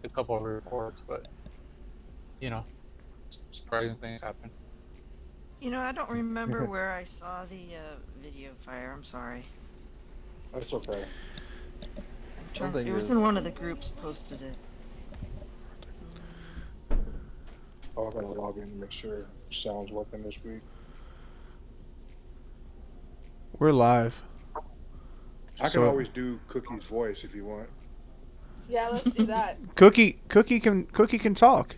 a couple of reports, but you know, surprising things happen. I don't remember where I saw the video fire. I'm sorry. That's okay. It was in one of the groups posted it. Oh, I gotta log in to make sure sound's working this week. We're live. I can always do Cookie's voice if you want. Yeah, let's do that. Cookie can talk.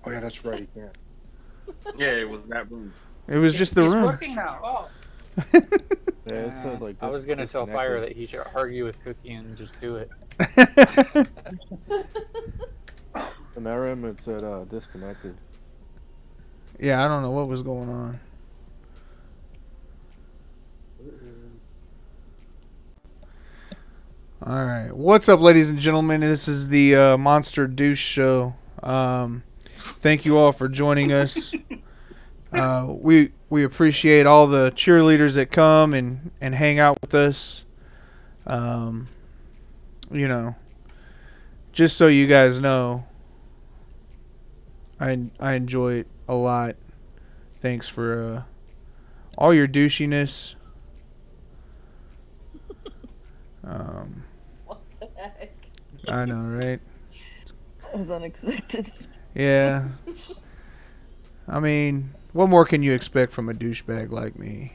Oh yeah, that's right. He can. Yeah, it was that room. It was just the It's room. working now. Oh. Yeah, it said like I this was gonna tell Fire disconnected. that he should argue with Cookie and just do it. In that room it said disconnected. Yeah, I don't know what was going on. Alright, what's up, ladies and gentlemen? This is the Monster Douche Show. Thank you all for joining us. We appreciate all the cheerleaders that come and hang out with us. You know, just so you guys know, I enjoy it a lot. Thanks for all your douchiness. What the heck? I know, right? That was unexpected. Yeah. I mean, what more can you expect from a douchebag like me?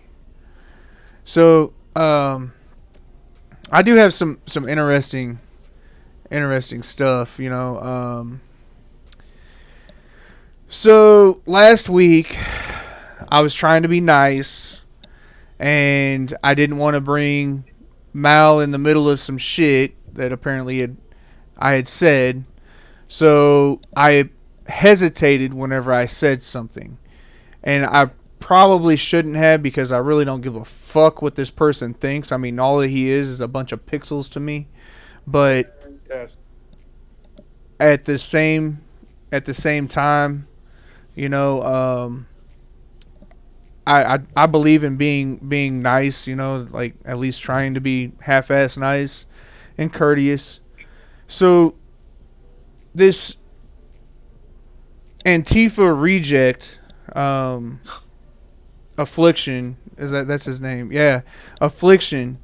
So, I do have some interesting stuff, you know. So last week, I was trying to be nice, and I didn't want to bring Mal in the middle of some shit that apparently I had said. So I hesitated whenever I said something, and I probably shouldn't have, because I really don't give a fuck what this person thinks. I mean, all that he is a bunch of pixels to me. But Yes. at the same time, you know, I believe in being nice, you know, like at least trying to be half-ass nice and courteous. So this Antifa reject, Affliction, that's his name? Yeah, Affliction.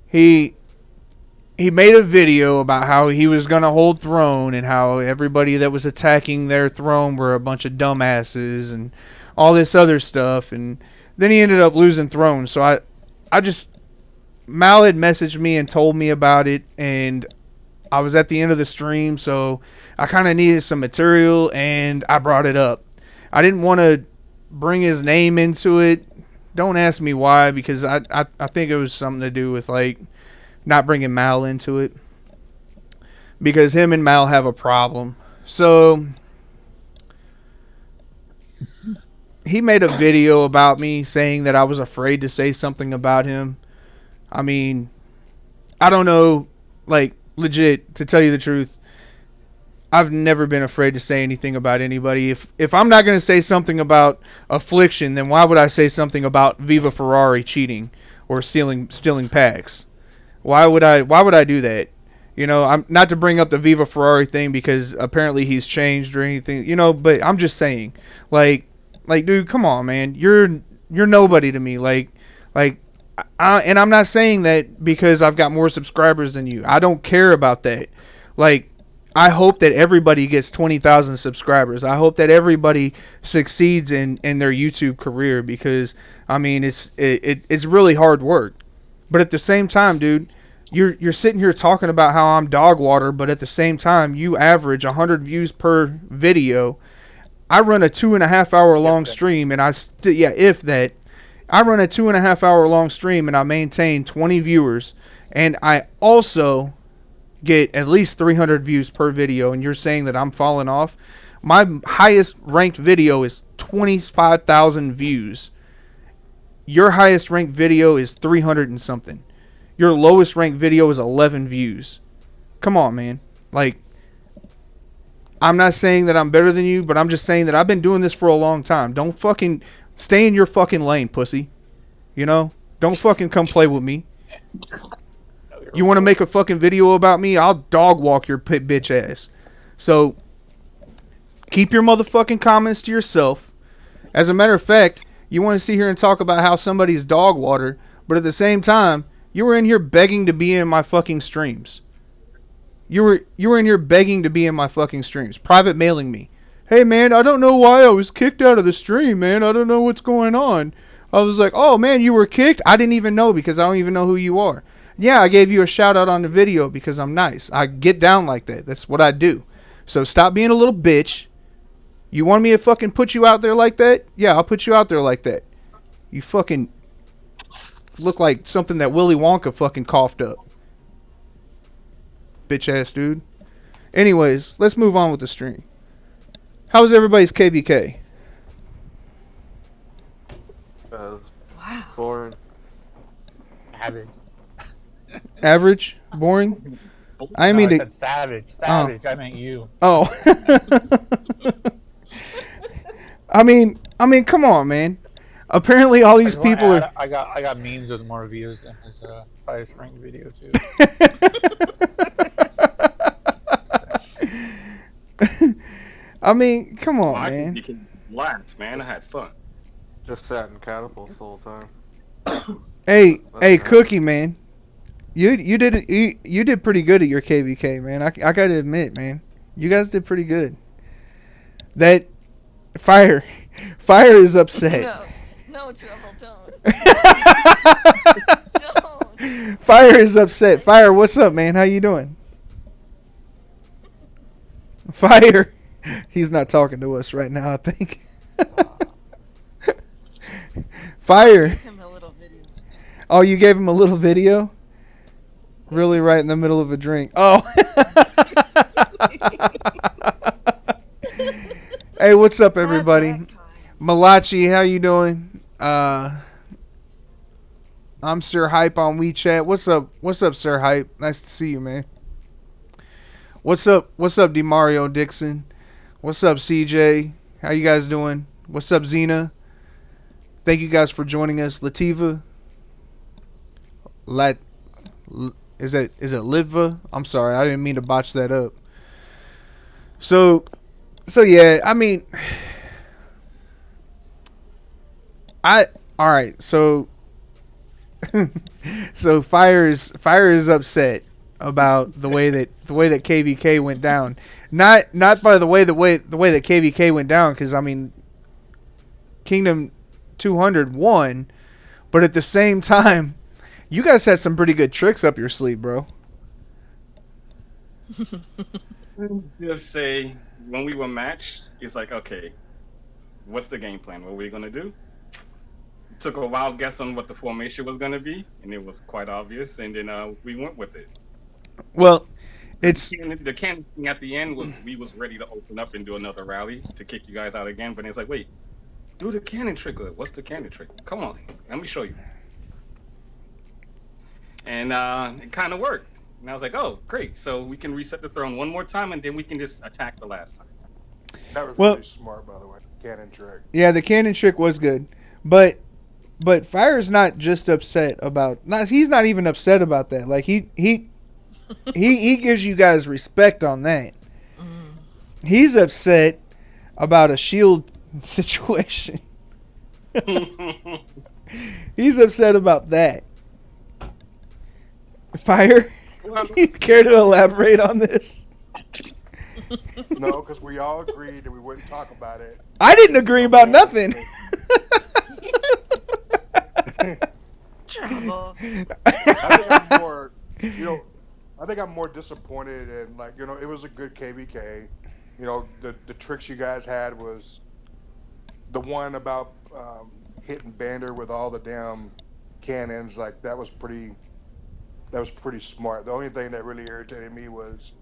He made a video about how he was gonna hold throne and how everybody that was attacking their throne were a bunch of dumbasses and all this other stuff, and then he ended up losing throne. So I just, Mal had messaged me and told me about it, and I was at the end of the stream, so I kind of needed some material, and I brought it up. I didn't want to bring his name into it. Don't ask me why, because I think it was something to do with like not bringing Mal into it, because him and Mal have a problem. So he made a video about me saying that I was afraid to say something about him. I mean, I don't know, like, legit, to tell you the truth, I've never been afraid to say anything about anybody. If I'm not going to say something about Affliction, then why would I say something about Viva Ferrari cheating or stealing packs? Why would I do that? You know, I'm not to bring up the Viva Ferrari thing because apparently he's changed or anything, you know, but I'm just saying, like dude, come on, man. You're nobody to me. Like and I'm not saying that because I've got more subscribers than you. I don't care about that. Like, I hope that everybody gets 20,000 subscribers. I hope that everybody succeeds in their YouTube career, because I mean, it's really hard work. But at the same time, dude, you're sitting here talking about how I'm dog water, but at the same time, you average 100 views per video. I run a 2.5 hour long stream, and if that, I run a 2.5 hour long stream, and I maintain 20 viewers, and I also get at least 300 views per video. And you're saying that I'm falling off? My highest ranked video is 25,000 views. Your highest ranked video is 300 and something. Your lowest ranked video is 11 views. Come on, man. Like, I'm not saying that I'm better than you, but I'm just saying that I've been doing this for a long time. Don't fucking stay in your fucking lane, pussy. You know? Don't fucking come play with me. You want to make a fucking video about me? I'll dog walk your bitch ass. So keep your motherfucking comments to yourself. As a matter of fact, you want to sit here and talk about how somebody's dog water, but at the same time, you were in here begging to be in my fucking streams. You were in here begging to be in my fucking streams, private mailing me. Hey man, I don't know why I was kicked out of the stream, man. I don't know what's going on. I was like, oh man, you were kicked? I didn't even know because I don't even know who you are. Yeah, I gave you a shout out on the video because I'm nice. I get down like that. That's what I do. So stop being a little bitch. You want me to fucking put you out there like that? Yeah, I'll put you out there like that. You fucking look like something that Willy Wonka fucking coughed up. Bitch ass dude. Anyways, let's move on with the stream. How was everybody's KVK? Wow. Boring. Savage. Average? Boring? I mean said savage. Savage. I meant you. Oh. I mean, come on, man. Apparently, all these people are. I got memes with more views than his highest ranked video too. I mean, come on, Well, I think man. you can relax, man. I had fun. Just sat in catapults the whole time. Hey, Cookie, man. You did pretty good at your KVK, man. I gotta admit, man. You guys did pretty good. That Fire is upset. No, Trouble, don't. Don't. Fire is upset. Fire, what's up, man? How you doing? Fire. He's not talking to us right now, I think. Fire. Give him a little video. Oh, you gave him a little video? Really right in the middle of a drink. Oh. Hey, what's up, everybody? Malachi, how you doing? I'm Sir Hype on WeChat. What's up, Sir Hype? Nice to see you, man. What's up, DeMario Dixon? What's up, CJ? How you guys doing? What's up, Xena? Thank you guys for joining us. Lativa. Is it Litva? I'm sorry, I didn't mean to botch that up. So yeah, I mean, alright, so Fire is upset about the way that KVK went down. Not by the way that KVK went down, because I mean, Kingdom 200 won, but at the same time, you guys had some pretty good tricks up your sleeve, bro. Just say when we were matched, it's like, okay, what's the game plan? What are we gonna do? Took a wild guess on what the formation was gonna be, and it was quite obvious. And then we went with it. Well, it's the cannon thing at the end was we was ready to open up and do another rally to kick you guys out again, but it's like, wait, do the cannon trick. What's the cannon trick? Come on, let me show you. And it kind of worked. And I was like, oh, great. So we can reset the throne one more time, and then we can just attack the last time. That was Well- really smart, by the way. Cannon trick. yeah, the cannon trick was good, but Fire's not just upset about. He's not even upset about that. Like he gives you guys respect on that. He's upset about a shield situation. He's upset about that. Fire, do you care to elaborate on this? No, because we all agreed that we wouldn't talk about it. I didn't agree about nothing. Trouble. I think I'm more, I think I'm more disappointed, and it was a good KVK. The tricks you guys had was the one about hitting Bander with all the damn cannons. Like that was pretty smart. The only thing that really irritated me was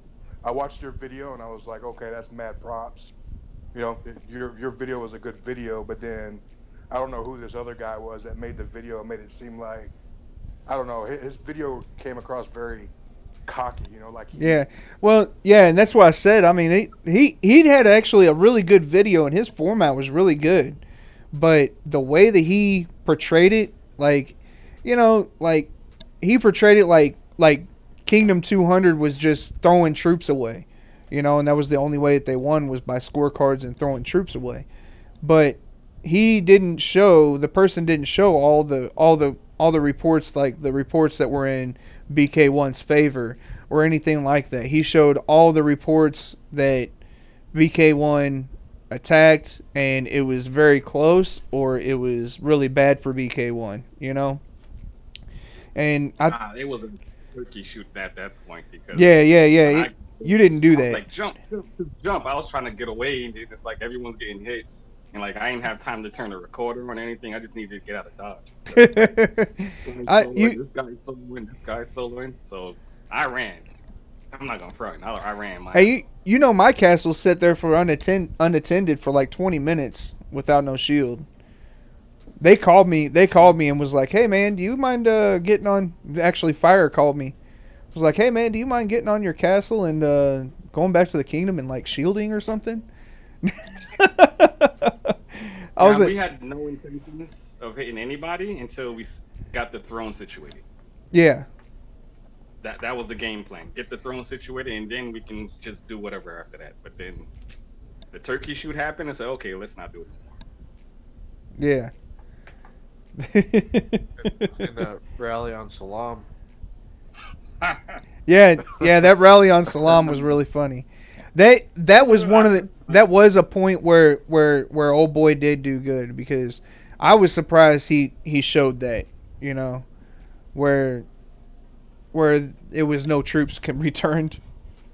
I watched your video and I was like, okay, that's mad props. Your video was a good video, but then I don't know who this other guy was that made the video and made it seem like, I don't know, his video came across very cocky, like Yeah, well, yeah, and that's why I said. I mean, he had actually a really good video, and his format was really good, but the way that he portrayed it, like he portrayed it like Kingdom 200 was just throwing troops away, you know, and that was the only way that they won was by scorecards and throwing troops away. But the person didn't show all the reports, like the reports that were in BK1's favor or anything like that. He showed all the reports that BK1 attacked and it was very close or it was really bad for BK1, you know. And it was a turkey shoot at that point because you didn't do I was that. like jump. I was trying to get away, and it's like everyone's getting hit, and like I didn't have time to turn the recorder on anything. I just needed to get out of dodge. This guy's soloing, so I ran. I'm not gonna front. I ran. Hey, you know my castle sat there for unattended for like 20 minutes without no shield. They called me and was like, "Hey man, do you mind getting on?" Actually, Fire called me. Was like, "Hey man, do you mind getting on your castle and going back to the kingdom and like shielding or something?" We had no intentions of hitting anybody until we got the throne situated. Yeah. That was the game plan. Get the throne situated, and then we can just do whatever after that. But then the turkey shoot happened, and said, "Okay, let's not do it anymore." Yeah. And that rally on Salam. yeah, that rally on Salam was really funny. That was a point where old boy did do good because I was surprised he showed that, you know, where it was no troops returned.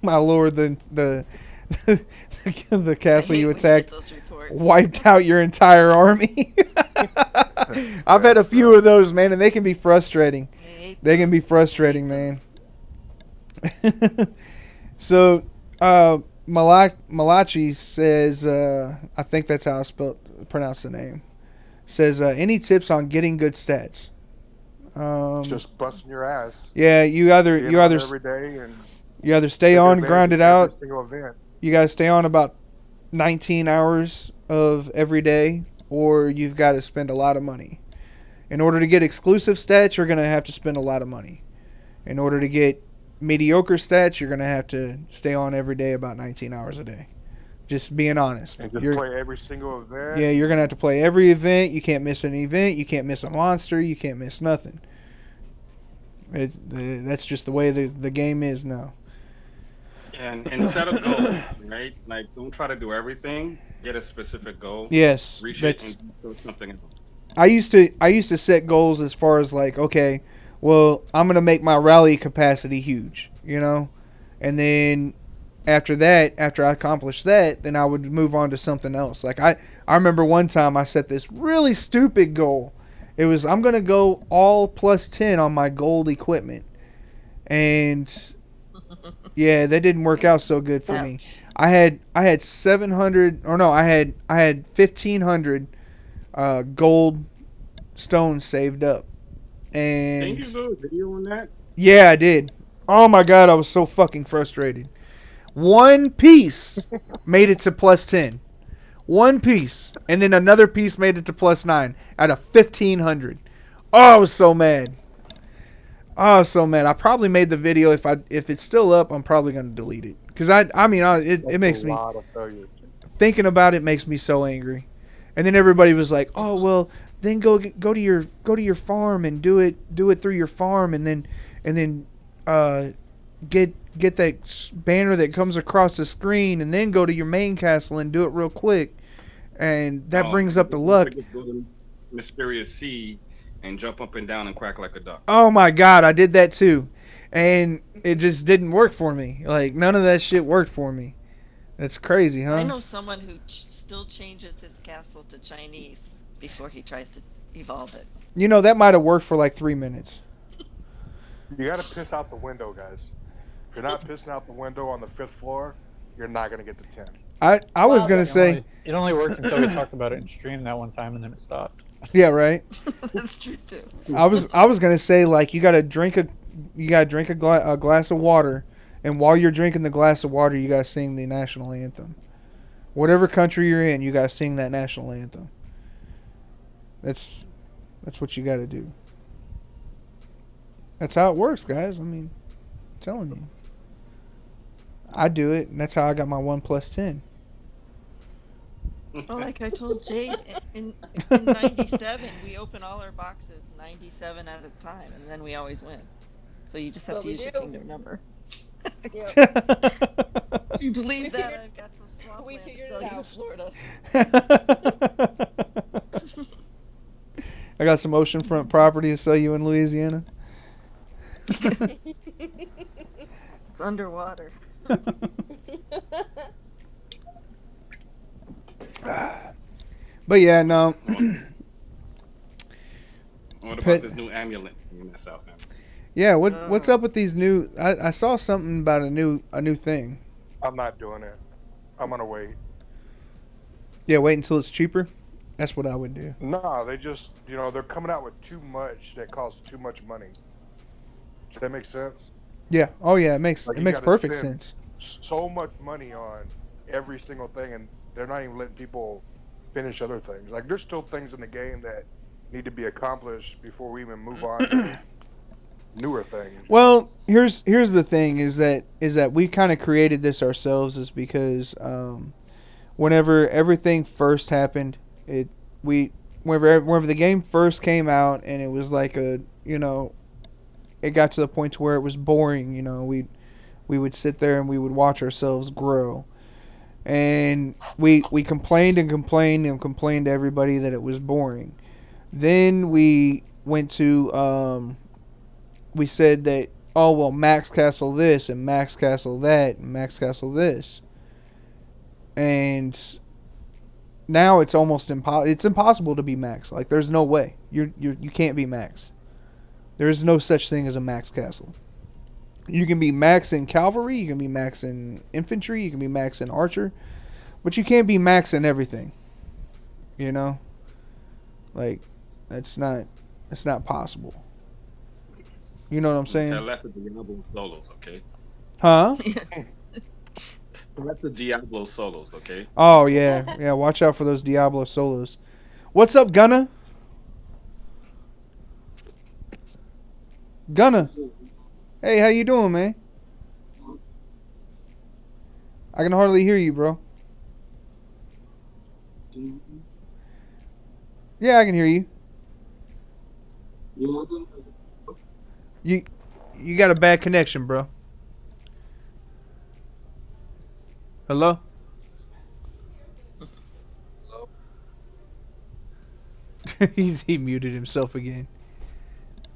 My lord, the castle you attacked wiped out your entire army. I've had a few of those, man, and they can be frustrating. They can be frustrating, man. So, Malachi says, I think that's how I pronounce the name. Says, any tips on getting good stats? Just busting your ass. Yeah, you either every day and you either stay on, grind it out. Event. You gotta stay on about 19 hours of every day, or you've got to spend a lot of money. In order to get exclusive stats, you're gonna have to spend a lot of money. In order to get mediocre stats, you're gonna have to stay on every day about 19 hours a day. Just being honest. And just play every single event. Yeah, you're gonna have to play every event. You can't miss an event. You can't miss a monster. You can't miss nothing. That's just the way the game is now. And set a goal, right? Like, don't try to do everything. Get a specific goal. Yes, reach it and do something else. I used to set goals as far as like, okay, well, I'm gonna make my rally capacity huge, you know, and then after I accomplished that, then I would move on to something else. Like I remember one time I set this really stupid goal. It was I'm gonna go all plus 10 on my gold equipment, and yeah, that didn't work out so good for me. I had 700 or no, I had 1500 gold stones saved up. And didn't you do a video on that? Yeah, I did. Oh my god, I was so fucking frustrated. One piece made it to plus 10. One piece, and then another piece made it to plus 9 out of 1500. Oh, I was so mad. Oh, so mad. I probably made the video. If it's still up, I'm probably gonna delete it because it makes me thinking about it makes me so angry. And then everybody was like, "Oh well, then go to your farm and do it through your farm, and then get that banner that comes across the screen, and then go to your main castle and do it real quick, and that brings up the luck." Mysterious seed and jump up and down and quack like a duck. Oh my god, I did that too, and it just didn't work for me. Like none of that shit worked for me. That's crazy, huh? I know someone who still changes his castle to Chinese before he tries to evolve it. You know, that might have worked for like 3 minutes. You gotta piss out the window, guys. If you're not pissing out the window on the 5th floor, you're not gonna get to 10. I was gonna say it only worked until we talked about it in stream that one time, and then it stopped. Yeah, right. That's true too. I was gonna say like you gotta drink a glass of water, and while you're drinking the glass of water, you gotta sing the national anthem. Whatever country you're in, you gotta sing that national anthem. That's what you gotta do. That's how it works, guys. I mean, telling you. I do it, and that's how I got my 1+10. Oh, like I told Jade, in 97, we open all our boxes 97 at a time, and then we always win. So you just have But to we use your do. kingdom number. Yep. Do you believe We that? figured- I've got some we swampland to figured sell it you in out. Florida. I got some oceanfront property to sell you in Louisiana. It's underwater. But yeah, no. What about Pet- this new amulet in the South End? Yeah, what's up with these new? I saw something about a new thing. I'm not doing it. I'm gonna wait. Yeah, wait until it's cheaper. That's what I would do. No, they just, they're coming out with too much that costs too much money. Does that make sense? Yeah. Oh yeah, it makes Like, it you makes gotta perfect spend sense. so much money on every single thing, and they're not even letting people finish other things. Like, there's still things in the game that need to be accomplished before we even move on to newer things. Well, here's the thing is that we kind of created this ourselves is because whenever everything first happened, whenever the game first came out and it was like it got to the point to where it was boring, we would sit there and we would watch ourselves grow. And we complained and complained and complained to everybody that it was boring. Then we went to we said that, oh well, max castle this and max castle that and max castle this, and now it's almost impossible to be max. Like, there's no way you can't be max. There is no such thing as a max castle. You can be max in cavalry, you can be max in infantry, you can be max in archer, but you can't be max in everything. Like, that's not possible. You know what I'm saying? Tell that to Diablo solos, okay? Huh? Tell that to Diablo solos, okay? Oh yeah. Watch out for those Diablo solos. What's up, Gunna? Gunna. Hey, how you doing, man? I can hardly hear you, bro. Yeah, I can hear you. You got a bad connection, bro. Hello? He muted himself again.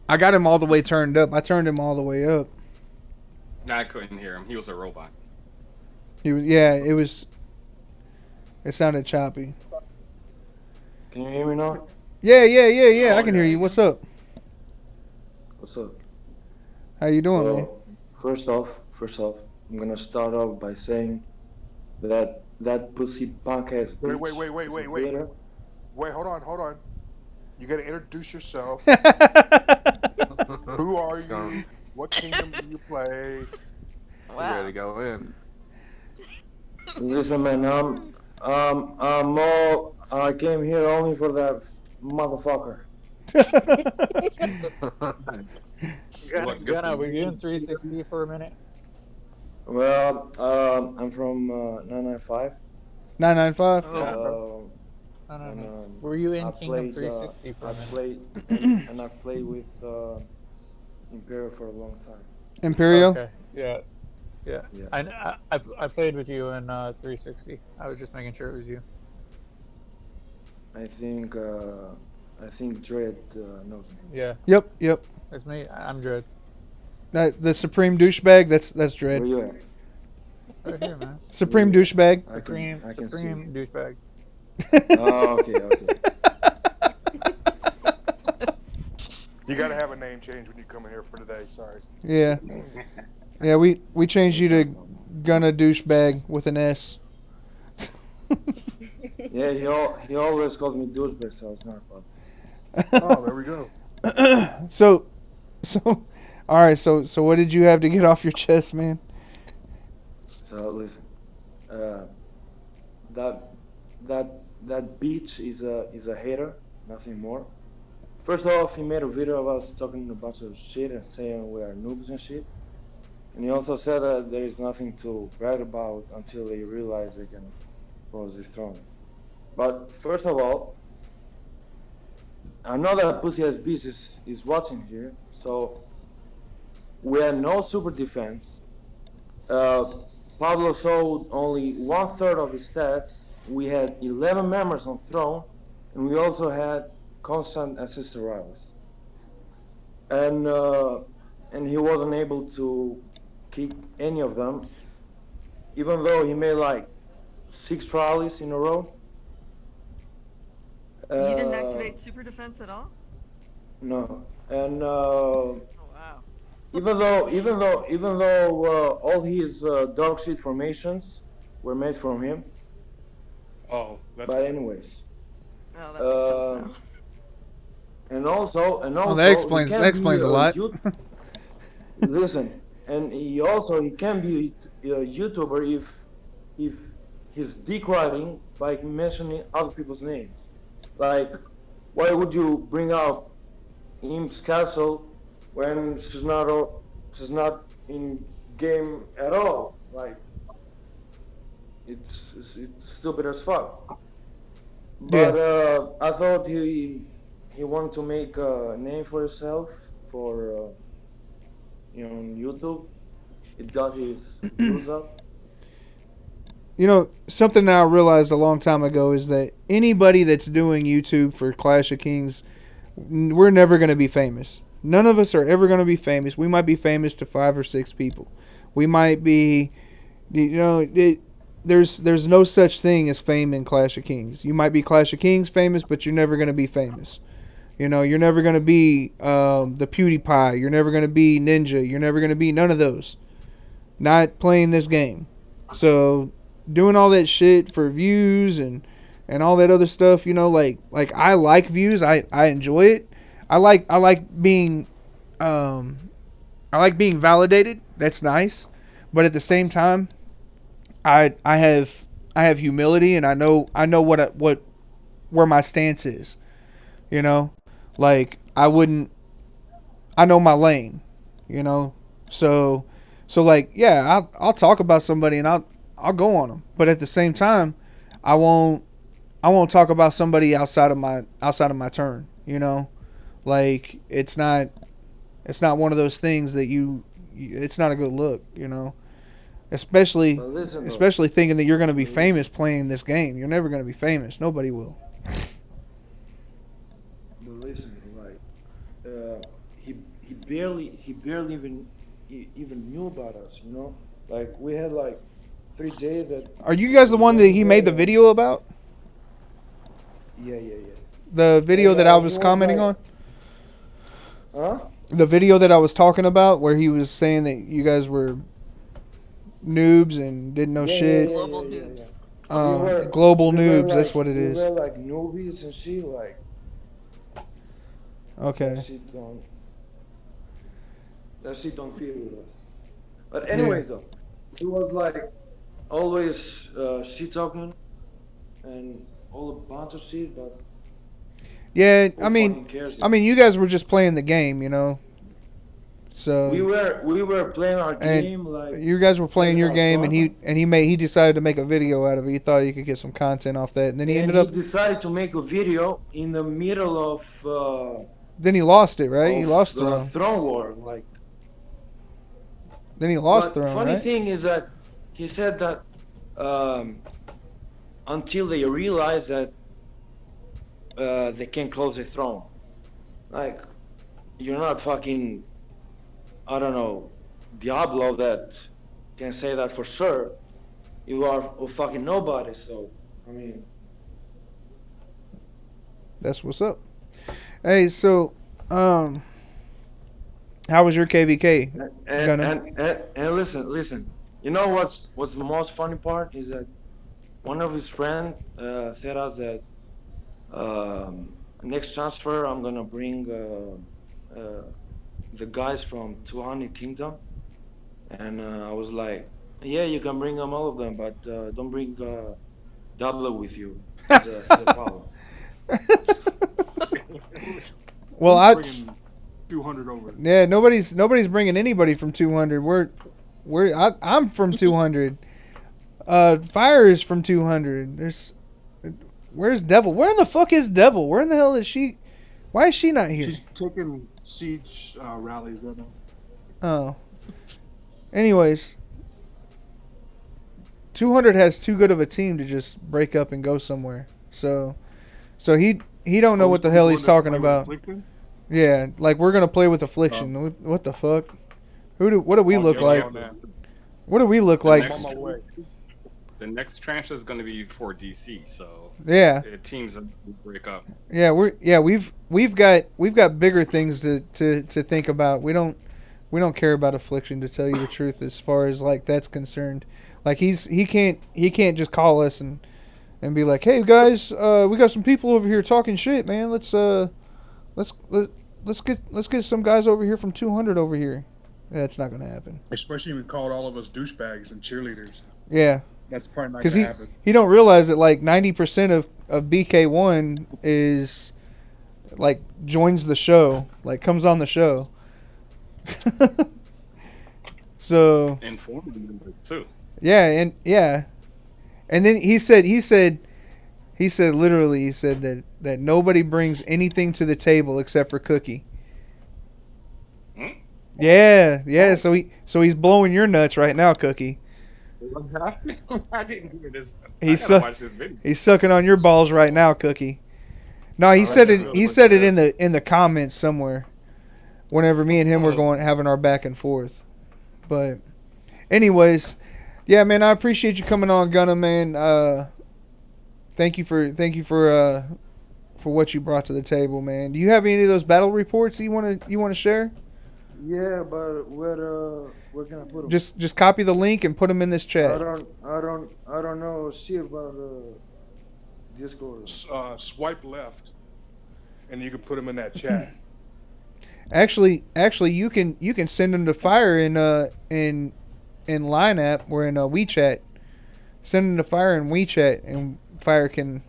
I got him all the way turned up. I turned him all the way up. I couldn't hear him. He was a robot. It sounded choppy. Can you hear me now? Yeah. Oh, I can hear yeah. you. What's up? What's up? How you doing, man? First off, I'm gonna start off by saying that pussy punk ass bitch. Wait. Wait, hold on. You gotta introduce yourself. Who are you? What kingdom do you play? Wow. Ready to go in. Listen, man, I came here only for that motherfucker. Gunna, we're doing 360 for a minute. Well, I'm from 995. 995. Oh. No. Were you in I Kingdom played, 360 for a I minute? played and I played with Imperial for a long time. Imperial. Okay. Yeah. I played with you in 360. I was just making sure it was you. I think Dread knows me. Yeah, Yep. it's me. I'm Dread. The Supreme douchebag. That's Dread. Where you at? Right here, man. Supreme Yeah. douchebag. I can see. Supreme douchebag. Oh, okay. You gotta have a name change when you come in here for today. Sorry. Yeah. We changed you to Gunna douchebag with an S. Yeah, he always called me douchebag, so it's not a problem. Oh, there we go. So, all right. So what did you have to get off your chest, man? So listen, that bitch is a hater, nothing more. First off, he made a video of us talking a bunch of shit and saying we are noobs and shit. And he also said that there is nothing to brag about until they realize they can close the throne. But first of all, I know that Pussy Ass Beast is watching here, so we had no super defense. Pablo showed only 1/3 of his stats. We had 11 members on throne, and we also had constant assist arrivals. And he wasn't able to keep any of them, even though he made like 6 rallies in a row. You didn't activate super defense at all? No, and Oh wow. even though all his dog shit formations were made from him. Oh, that's But anyways, Oh, that makes sense now. and also, Well, that explains he that can explains be a lot. Listen, and he can be a YouTuber if he's dick riding by mentioning other people's names. Like, why would you bring up Imp's Castle when she's not in game at all? Like, it's stupid as fuck. But I thought he wanted to make a name for himself for on YouTube. It got his views up. You know, something that I realized a long time ago is that anybody that's doing YouTube for Clash of Kings, we're never going to be famous. None of us are ever going to be famous. We might be famous to 5 or 6 people. We might be, there's no such thing as fame in Clash of Kings. You might be Clash of Kings famous, but you're never going to be famous. You know, you're never going to be the PewDiePie. You're never going to be Ninja. You're never going to be none of those. Not playing this game. So doing all that shit for views and all that other stuff, like I like views. I enjoy it. I like being validated. That's nice. But at the same time, I have humility, and I know where my stance is. Like I know my lane. So like, yeah, I'll talk about somebody and I'll go on them. But at the same time, I won't talk about somebody outside of my turn. Like it's not one of those things that it's not a good look. Especially thinking that you're going to be famous playing this game. You're never going to be famous. Nobody will. But listen, like he barely even knew about us. Like we had like 3 days that. Are you guys the one that he made the video about? Yeah. The video that I was commenting on? Huh? The video that I was talking about where he was saying that you guys were noobs and didn't know shit. Global noobs. Global noobs, that's what it is. We were like newbies and shit, like. Okay. That shit don't feel with us. But anyways, though, he was like always shit talking and all a bunch of shit, but. Yeah, I mean, you guys were just playing the game, So we were playing our game, like you guys were playing your game, and he decided to make a video out of it. He thought he could get some content off that, and then he decided to make a video in the middle of. Then he lost it, right? He lost Throne. Throne War, like. Then he lost Throne, right? The funny thing is that he said that until they realize that they can close the throne. Like, you're not fucking, I don't know, Diablo that can say that for sure. You are a fucking nobody, so, I mean. That's what's up. Hey, so, how was your KVK? And listen. You know what's the most funny part is that one of his friends said us that next transfer I'm gonna bring the guys from 200 Kingdom, and I was like, yeah, you can bring them, all of them, but don't bring Diablo with you. It's a problem. Well, bringing 200 over. Yeah, nobody's bringing anybody from 200. I'm from 200. Fire is from 200. Where's Devil? Where in the fuck is Devil? Where in the hell is she? Why is she not here? She's taking siege rallies right now. Oh. Anyways, 200 has too good of a team to just break up and go somewhere. So he don't know what the hell he's talking about. Yeah, like we're gonna play with Affliction. What the fuck? What do we look like? What do we look like? The next transfer is going to be for DC, so Yeah. Teams break up. Yeah, we've got bigger things to think about. We don't care about Affliction, to tell you the truth, as far as like that's concerned. Like he can't just call us and be like, hey guys, we got some people over here talking shit, man. Let's get some guys over here from 200 over here. That's not gonna happen. Especially when he called all of us douchebags and cheerleaders. Yeah. That's probably not gonna happen. He don't realize that like 90% of BK1 is like joins the show, like comes on the show. So Informing members too. Yeah, and then he said literally that nobody brings anything to the table except for Cookie. Yeah. So he's blowing your nuts right now, Cookie. I didn't hear this. Watch this video. He's sucking on your balls right now, Cookie. No, he said it. He said it in the comments somewhere. Whenever me and him were having our back and forth. But, anyways, yeah, man, I appreciate you coming on, Gunna, man. Thank you for what you brought to the table, man. Do you have any of those battle reports that you want to share? Yeah, but where can I put them? Just copy the link and put them in this chat. I don't know shit about Discord. Swipe left, and you can put them in that chat. Actually, you can send them to Fire in Line app or in WeChat. Send them to Fire in WeChat, and Fire can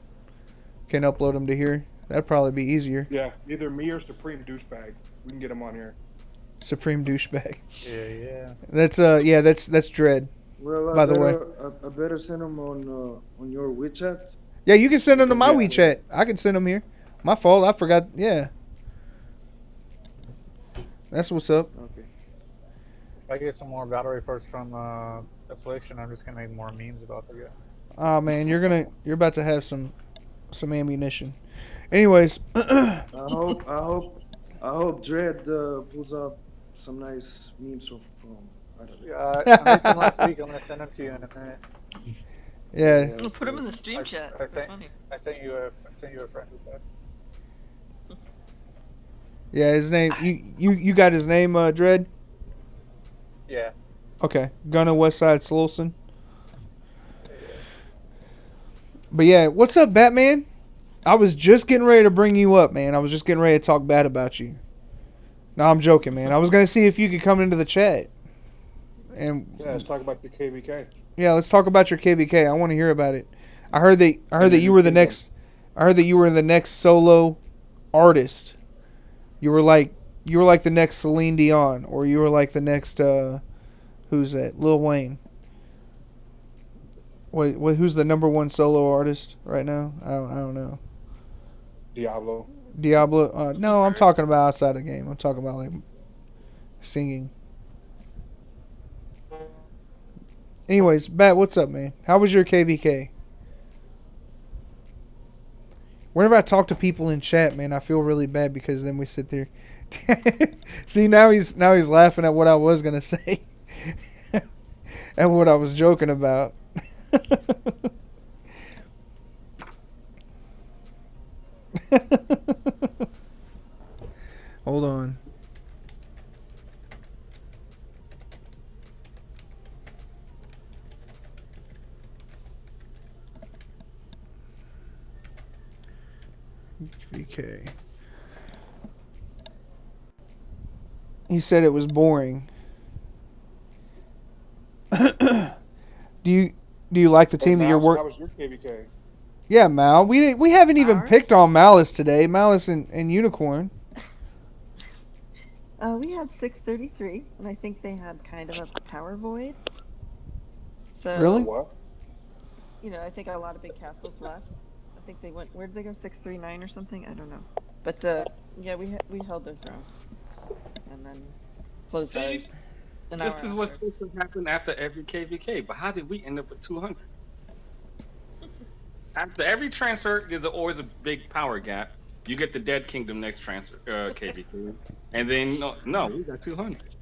upload them to here. That'd probably be easier. Yeah, either me or Supreme Douchebag. We can get them on here. Supreme Douchebag. Yeah. That's Dread. Well, by the way, I better send them on your WeChat. Yeah, you can send them to my WeChat. I can send them here. My fault. I forgot. Yeah. That's what's up. Okay. If I get some more battle reports from Affliction, I'm just gonna make more memes about the guy. Oh man, you're about to have some ammunition. Anyways, I hope Dread pulls up some nice memes from. Yeah, I made some last week. I'm gonna send them to you in a minute. Yeah. We'll put them in the stream chat. Funny. I sent you a friend request. Yeah, his name. You got his name, Dread? Yeah. Okay, Gunna Westside Slolson. But yeah, what's up, Batman? I was just getting ready to bring you up, man. I was just getting ready to talk bad about you. No, I'm joking, man. I was gonna see if you could come into the chat. And yeah, let's talk about your KVK. Yeah, let's talk about your KVK. I want to hear about it. I heard that you were the next. I heard that you were the next solo artist. You were like the next Celine Dion, or you were like the next who's that? Lil Wayne. Wait, who's the #1 solo artist right now? I don't know. Diablo. No, I'm talking about outside the game. I'm talking about like singing. Anyways, Bat, what's up, man? How was your KVK? Whenever I talk to people in chat, man, I feel really bad because then we sit there. See, now he's laughing at what I was gonna say, and what I was joking about. Hold on. VK. He said it was boring. Do you like the team that you're working? How was your KVK? Yeah, Mal. We haven't even picked on Malice today. Malice and Unicorn. We had 633, and I think they had kind of a power void. So Really? What? you know, I think a lot of big castles left. I think they went. Where did they go? 639 or something? I don't know. But yeah, we held their throne, and then closed See, ours. An hour this is what's after. supposed to happen after every KVK. But how did we end up with 200? After every transfer, there's always a big power gap. You get the Dead Kingdom next transfer KVK, and then no, we got 200.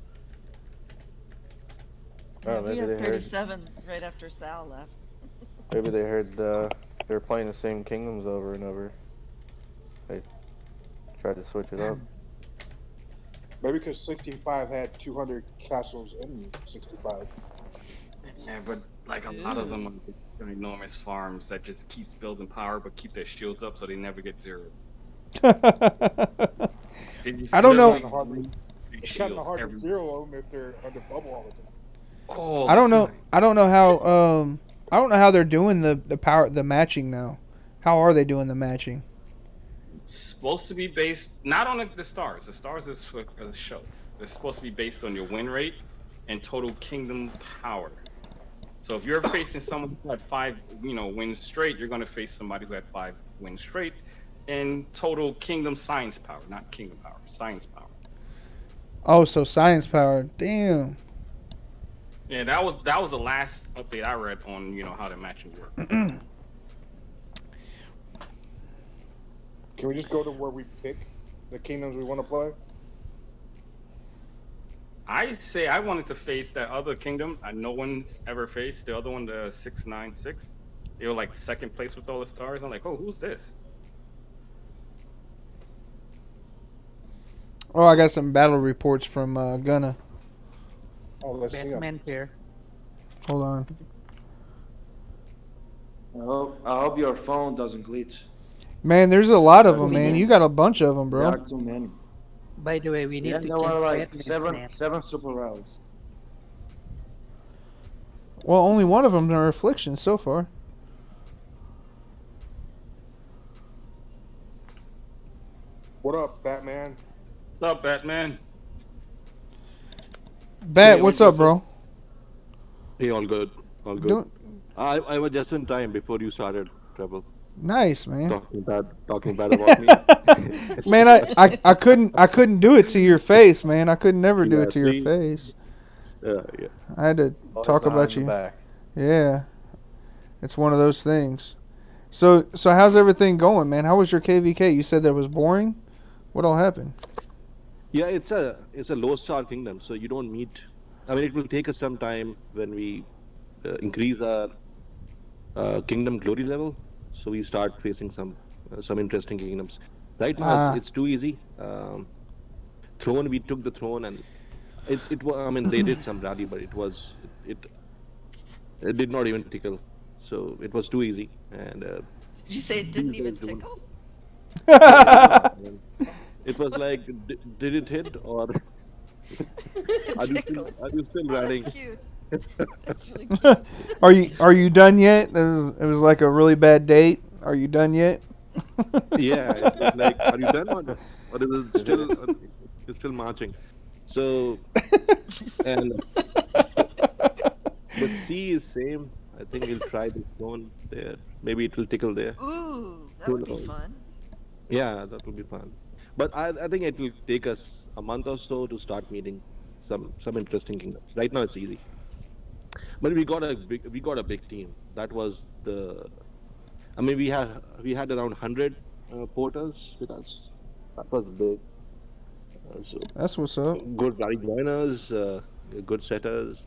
Yeah, Oh, we maybe had they heard. 37 right after Sal left. Maybe they heard they're playing the same kingdoms over and over. They tried to switch it up. Maybe because 65 had 200 castles in 65. Yeah, but like a lot of them are enormous farms that just keeps building power, but keep their shields up so they never get zeroed. They just I don't know. literally big It's kind of shields hard to every- zero them if they're under bubble all the time. all I don't the know. time. I don't know how. I don't know how they're doing the matching now. How are they doing the matching? It's supposed to be based not on the stars. The stars is for the show. It's supposed to be based on your win rate and total kingdom power. So if you're facing someone who had 5, wins straight, you're going to face somebody who had 5 wins straight, and total kingdom science power, not kingdom power, science power. Oh, so science power. Damn. Yeah, that was the last update I read on how the matching worked. Can we just go to where we pick the kingdoms we want to play? I say I wanted to face that other kingdom no one's ever faced. The other one, the 696. They were like second place with all the stars. I'm like, oh, who's this? Oh, I got some battle reports from Gunna. Oh, let's see 'em. Batman here. Hold on. I hope your phone doesn't glitch. Man, there's a lot of them, man. You got a bunch of them, There bro. are too many. By the way, we need Yeah, to there change were like Batman's seven name. super routes. Well, only one of them are afflictions so far. What up, Batman? What's up, Batman? Bat, what's up, bro? Hey, all good. All good. Doing I was just in time before you started, Trevor. nice, man. Talking bad about me. Man, I couldn't do it to your face, man. I could never do Yeah, it to see? your face. Yeah. I had to Always talk behind about the you. back. Yeah, it's one of those things. So how's everything going, man? How was your KVK? You said that was boring. What all happened? Yeah, it's a low star kingdom, so you don't meet. I mean, it will take us some time when we increase our kingdom glory level, so we start facing some interesting kingdoms. Right now, it's too easy. Throne, we took the throne, and it was. I mean, they did some rally, but it did not even tickle, so it was too easy. And Did you say it didn't even tickle? it was like, did it hit or are you still running? That's cute. That's really cute. Are you done yet? It was like a really bad date. Are you done yet? Yeah, it's like, are you done or is it still it's still marching? So and the C is same. I think we'll try the throne there. Maybe it will tickle there. Ooh, that Who would be knows? fun. Yeah, that will be fun. But I think it will take us a month or so to start meeting some interesting kingdoms. Right now it's easy. But we got a big team. That was the. I mean, we had around 100 porters with us. That was big. So That's what's up. good rally joiners, good setters.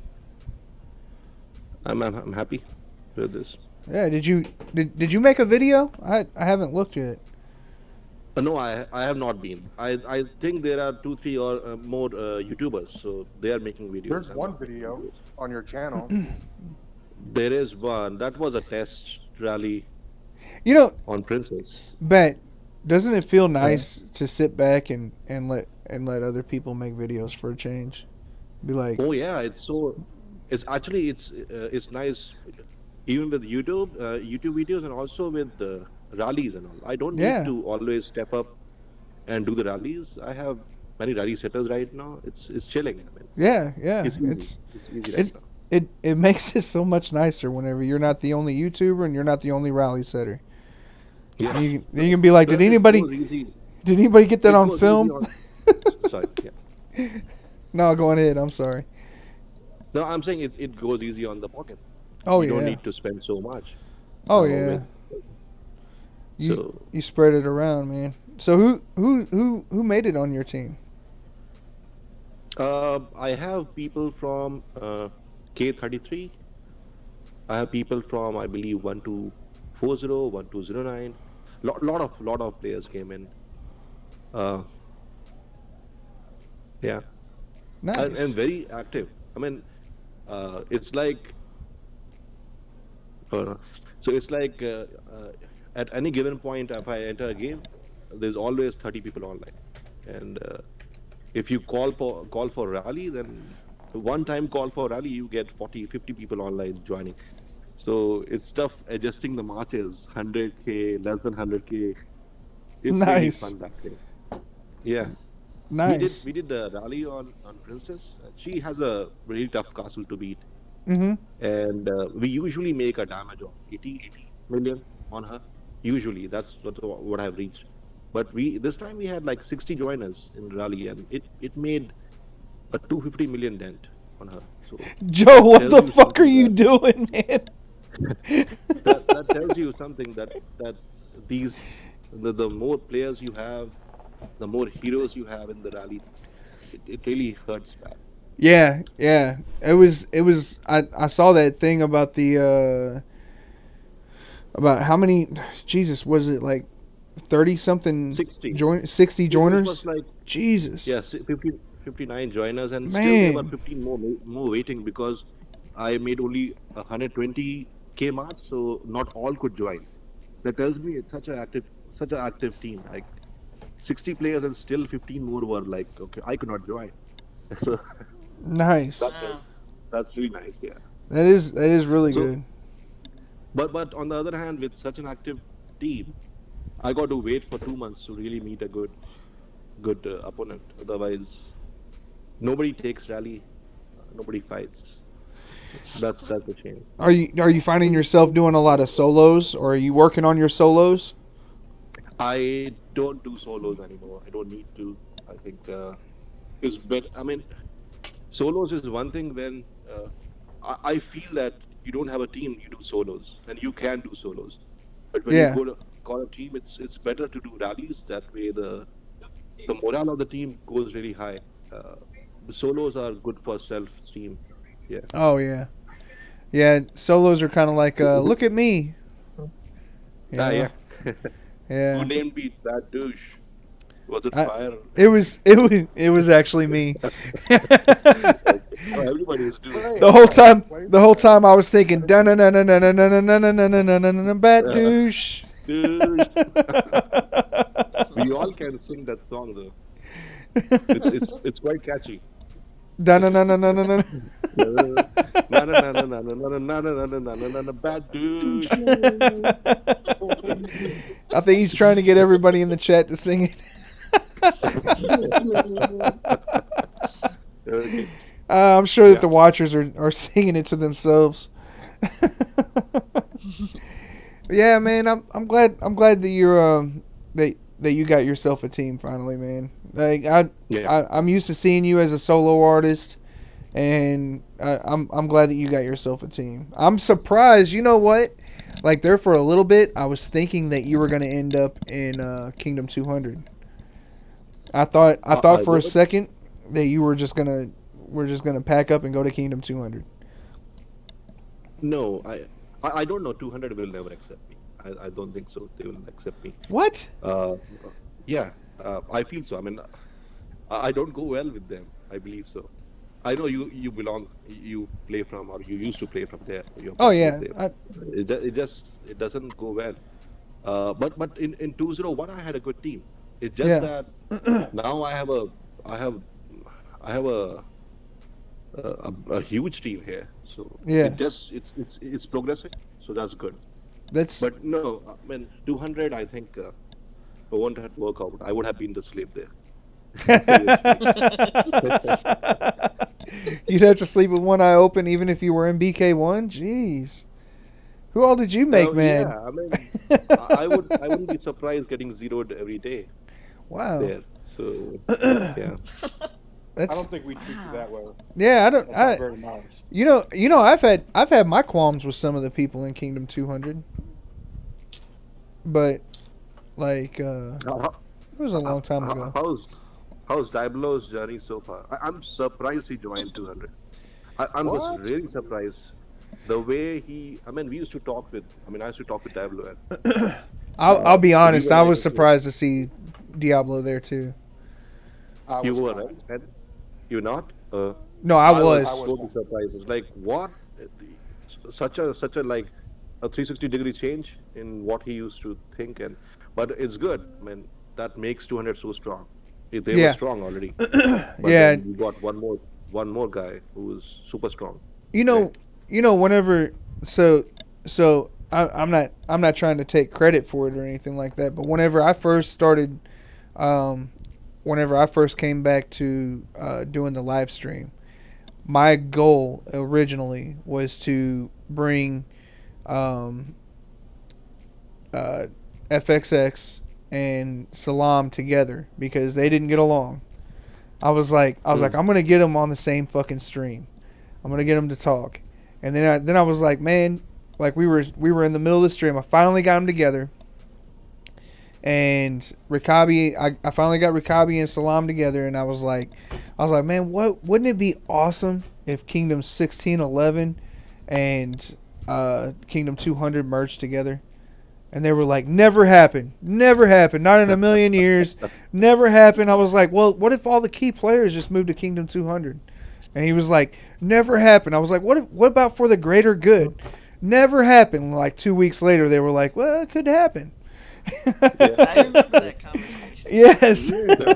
I'm happy with this. Yeah. Did you make a video? I haven't looked yet. No, I have not been. I think there are 2-3 or more YouTubers, so they are making videos. There's one video on your channel. There is one. That was a test rally You know, on Princess. Bet, doesn't it feel nice to sit back and let other people make videos for a change? Be like, Oh yeah, it's actually it's nice, even with YouTube videos and also with the rallies and all. I don't Yeah. need to always step up and do the rallies. I have many rally setters right now. It's chilling. I mean, Yeah, it's easy. It's easy right now. it makes it so much nicer whenever you're not the only YouTuber and you're not the only rally setter. Yeah. You can be like, Plus, did anybody get that it on goes film? easy sorry. Yeah. No, go on ahead. I'm sorry. No, I'm saying it goes easy on the pocket. Oh You yeah. don't need to spend so much. Oh with- yeah. So You spread it around, man. So who made it on your team? I have people from K33. I have people from, I believe, 1240, 1209. Lot of players came in. Yeah, Nice. and very active. I mean, it's like so it's like at any given point, if I enter a game, there's always 30 people online, and if you call for rally, then one time call for rally, you get 40, 50 people online joining. So it's tough adjusting the matches, 100k, less than 100k. It's really Nice. fun that way. Yeah. Nice. We did a rally on Princess. She has a really tough castle to beat, Mhm. and we usually make a damage of 80 million on her. Usually, that's what I've reached. But this time we had like 60 joiners in rally, and it made a 250 million dent on her. So Joe, what tells the you fuck are something you doing, man? that tells you something that the more players you have, the more heroes you have in the rally, it really hurts bad. Yeah. It was I saw that thing about the about how many, Jesus, was it like 30 something 60. 60 It joiners? was like Jesus. yeah, 59 joiners, and still there were Man. 15 more waiting because I made only 120k march, so not all could join. That tells me it's such an active team. Like 60 players and still 15 more were like, okay, I could not join. So Nice. that's really nice. Yeah. That is really So- good. But on the other hand, with such an active team, I got to wait for 2 months to really meet a good opponent. Otherwise, nobody takes rally, nobody fights. That's the shame. Are you finding yourself doing a lot of solos, or are you working on your solos? I don't do solos anymore. I don't need to. I think it's better. I mean, solos is one thing when I feel that you don't have a team, you do solos, and you can do solos. But when Yeah. you go to call a team, it's better to do rallies. That way, the morale of the team goes really high. The solos are good for self-esteem. Yeah. Oh yeah. Yeah, solos are kind of like look at me. You know? Yeah. Yeah. Who named me that douche? Was it I- Fire? It was actually me. Oh, everybody is doing. The whole time I was thinking dun dun dun dun dun dun dun dun dun dun dun dun dun bat douche. Douche. We all can sing that song though. It's quite catchy. Dun dun dun dun dun dun dun. Na na na na na na na na na na na na na bad douche. I think he's trying to get everybody in the chat to sing it. Okay. I'm sure that Yeah. the watchers are singing it to themselves. Yeah, man, I'm glad that you're that you got yourself a team finally, man. Like I'm used to seeing you as a solo artist, and I'm glad that you got yourself a team. I'm surprised. You know what? Like there for a little bit, I was thinking that you were gonna end up in Kingdom 200. I thought I for a would. second that you were just gonna pack up and go to Kingdom 200. No, I don't know. 200 will never accept me. I don't think so. They will accept me. What? Yeah, I feel so. I mean, I don't go well with them. I believe so. I know you belong. You play from, or you used to play from there. Your Oh person yeah. is there. It doesn't go well. But in 201 I had a good team. It's just Yeah. that now I have a huge team here. So Yeah. it's progressing. So that's good. That's But no, I mean 200. I think it won't have work out. I would have been the slave there. You'd have to sleep with one eye open even if you were in BK1? Jeez. Who all did you make, man? Yeah, I mean, I wouldn't be surprised getting zeroed every day Wow. there. So yeah. I That's don't think we treat you that way. yeah, I don't That's not I very nice. you know I've had my qualms with some of the people in Kingdom 200. But like How, it was a long time ago. how's Diablo's journey so far? I'm surprised he joined 200. I'm just What? really surprised. The way I mean, I used to talk with Diablo. And, I'll be honest, were I like- was surprised to see Diablo there too. I you was were, not. right? And you're not? No, I I was. was totally surprised. It's like, what? Such a like a 360-degree change in what he used to think, but it's good. I mean, that makes 200 so strong. They Yeah. were strong already. But Yeah. then you got one more guy who was super strong. You know, whenever I'm not trying to take credit for it or anything like that, but whenever I first started, whenever I first came back to doing the live stream, my goal originally was to bring FXX and Salam together because they didn't get along. I was like, I'm gonna get them on the same fucking stream. I'm gonna get them to talk, and then I was like, man, like we were in the middle of the stream. I finally got them together, and Rikabi, I finally got Rikabi and Salam together, and I was like, man, wouldn't it be awesome if Kingdom 1611 and Kingdom 200 merged together? And they were like, never happened, not in a million years, never happened. I was like, well, what if all the key players just moved to Kingdom 200? And he was like, never happened. I was like, what about for the greater good? Never happened. Like 2 weeks later, they were like, well, it could happen. I remember that conversation. Yes. I was there.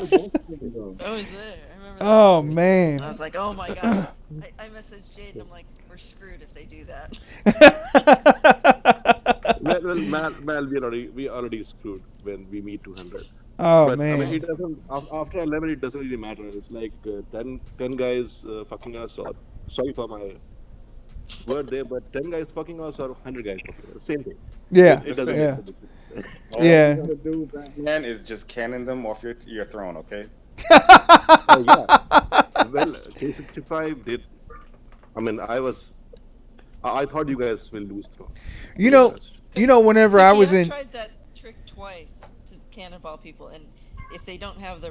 I remember that Oh conversation. man. I was like, oh my god. I messaged Jade and I'm like, we're screwed if they do that. Well, Mal, we already screwed when we meet 200. Oh But I man. mean, it doesn't. After 11, it doesn't really matter. It's like 10 guys fucking us, or sorry for my word there, but 10 guys fucking us or 100 guys fucking us, same thing. Yeah. It doesn't Yeah. make a difference. All Yeah. you gotta do back then is just cannon them off your throne, okay? Oh yeah. Well, K65 did. I mean, I thought you guys will lose through. You know, whenever I was in, tried that trick twice to cannonball people, and if they don't have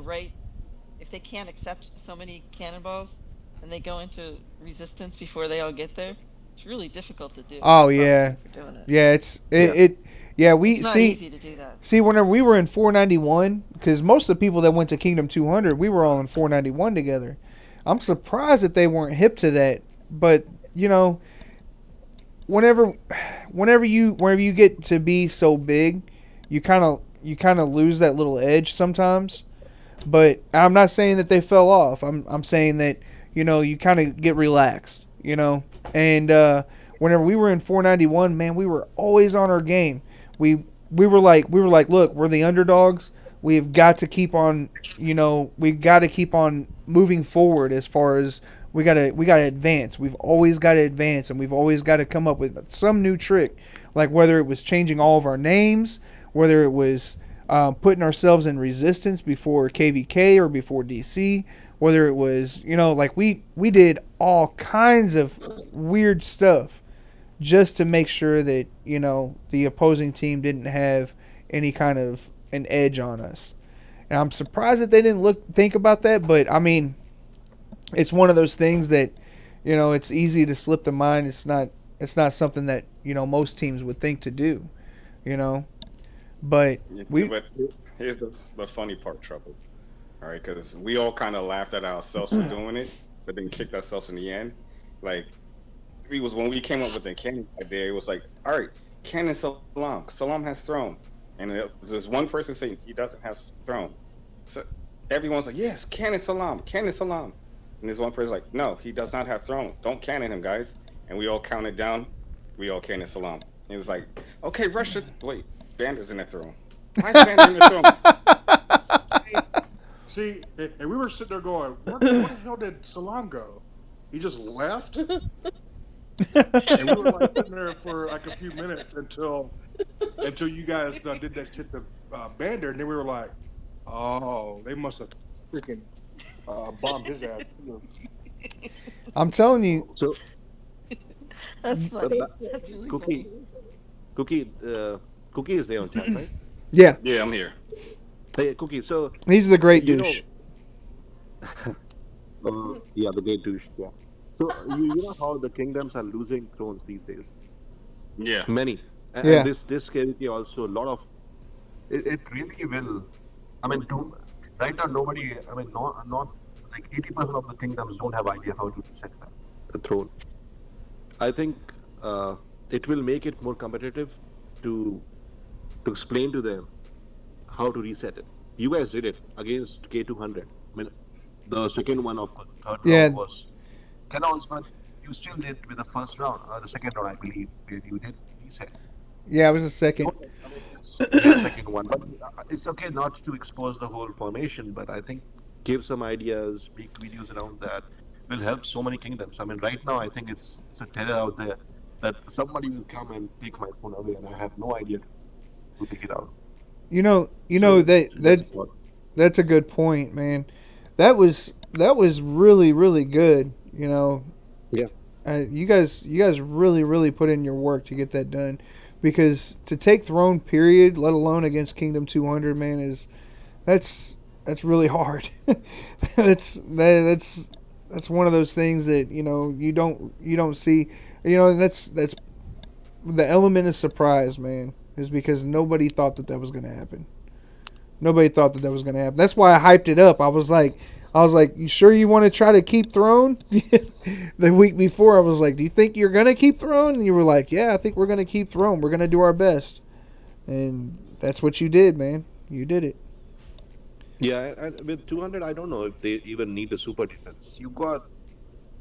if they can't accept so many cannonballs, and they go into resistance before they all get there, it's really difficult to do. oh That's all yeah, I'm for doing it. yeah, we It's not see. easy to do that. See, whenever we were in 491, because most of the people that went to Kingdom 200, we were all in 491 together. I'm surprised that they weren't hip to that. But you know, whenever you get to be so big, you kind of lose that little edge sometimes. But I'm not saying that they fell off. I'm saying that you kind of get relaxed, And whenever we were in 491, man, we were always on our game. We were like, look, we're the underdogs. We've got to keep on, moving forward as far as we gotta advance. We've always got to advance, and we've always got to come up with some new trick, like whether it was changing all of our names, whether it was putting ourselves in resistance before KVK or before DC, whether it was, like we did all kinds of weird stuff just to make sure that, the opposing team didn't have any kind of an edge on us. And I'm surprised that they didn't think about that, but I mean, it's one of those things that, it's easy to slip the mind. It's not something that, most teams would think to do, But But here's the funny part, Trouble. All right, because we all kind of laughed at ourselves for doing it, but then kicked ourselves in the end. Like, when we came up with the cannon idea, it was like, all right, cannon Salam. Salam has throne. And there's one person saying he doesn't have throne. So everyone's like, yes, cannon Salam, cannon Salam. And there's one person like, no, he does not have throne. Don't cannon him, guys. And we all counted down. We all cannon Salam. He was like, okay, Russia. Wait, Bander's in the throne. Why is Bander in the throne? See, and we were sitting there going, where the hell did Salam go? He just left? And we were like sitting there for like a few minutes until you guys did that shit to Bander, and then we were like, oh, they must have freaking bombed his ass. I'm telling you. So, That's funny. but That's really Cookie, funny. Cookie is there on chat, right? Yeah, Yeah, I'm here. Hey, Cookie. So he's the great you know, douche. yeah, the great douche. Yeah. So you know how the kingdoms are losing thrones these days. Yeah. Many. And, Yeah. and this KVK also a lot of. It really will. I mean, right now nobody. I mean, not like 80% of the kingdoms don't have idea how to reset the throne. I think it will make it more competitive to explain to them how to reset it. You guys did it against K200. I mean, the second one of the third Yeah. round was Canons, but you still did with the first round, the second round, I believe, where you did reset. Yeah, I was a second. Okay, I mean, it's the second one, but it's okay not to expose the whole formation, but I think give some ideas, make videos around that will help so many kingdoms. I mean, right now I think it's a terror out there that somebody will come and take my phone away, and I have no idea to take it out. You know So that that's a good point, man. That was really really good. You know. Yeah. You guys really put in your work to get that done, because to take throne period, let alone against Kingdom 200, man, that's really hard. that's one of those things that you don't see. That's the element of surprise, man, is because nobody thought that was going to happen. Nobody thought that was going to happen. That's why I hyped it up. I was like, you sure you want to try to keep throne? The week before, I was like, do you think you're going to keep throne? And you were like, yeah, I think we're going to keep throne. We're going to do our best. And that's what you did, man. You did it. Yeah, and with 200, I don't know if they even need a super defense. You got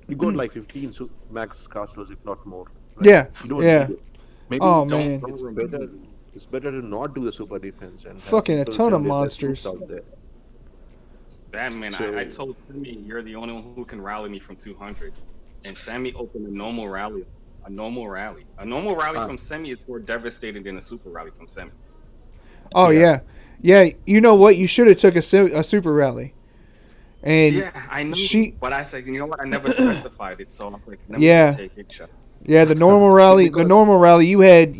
like 15 max castles, if not more. Right? Yeah, You don't yeah. need it. Maybe Oh, don't. man. It's better to not do the super defense and have Fucking a people ton of send their best troops monsters. out there. Batman, So- I told Sammy you're the only one who can rally me from 200, and Sammy opened a normal rally. A normal rally from Semi is more devastating than a super rally from Semi. Oh, yeah. You know what? You should have took a super rally. And Yeah, I know. But I said, you know what? I never specified it, so I was like, let me Yeah. just take it. Shut up. Yeah, the normal rally. The normal rally. You had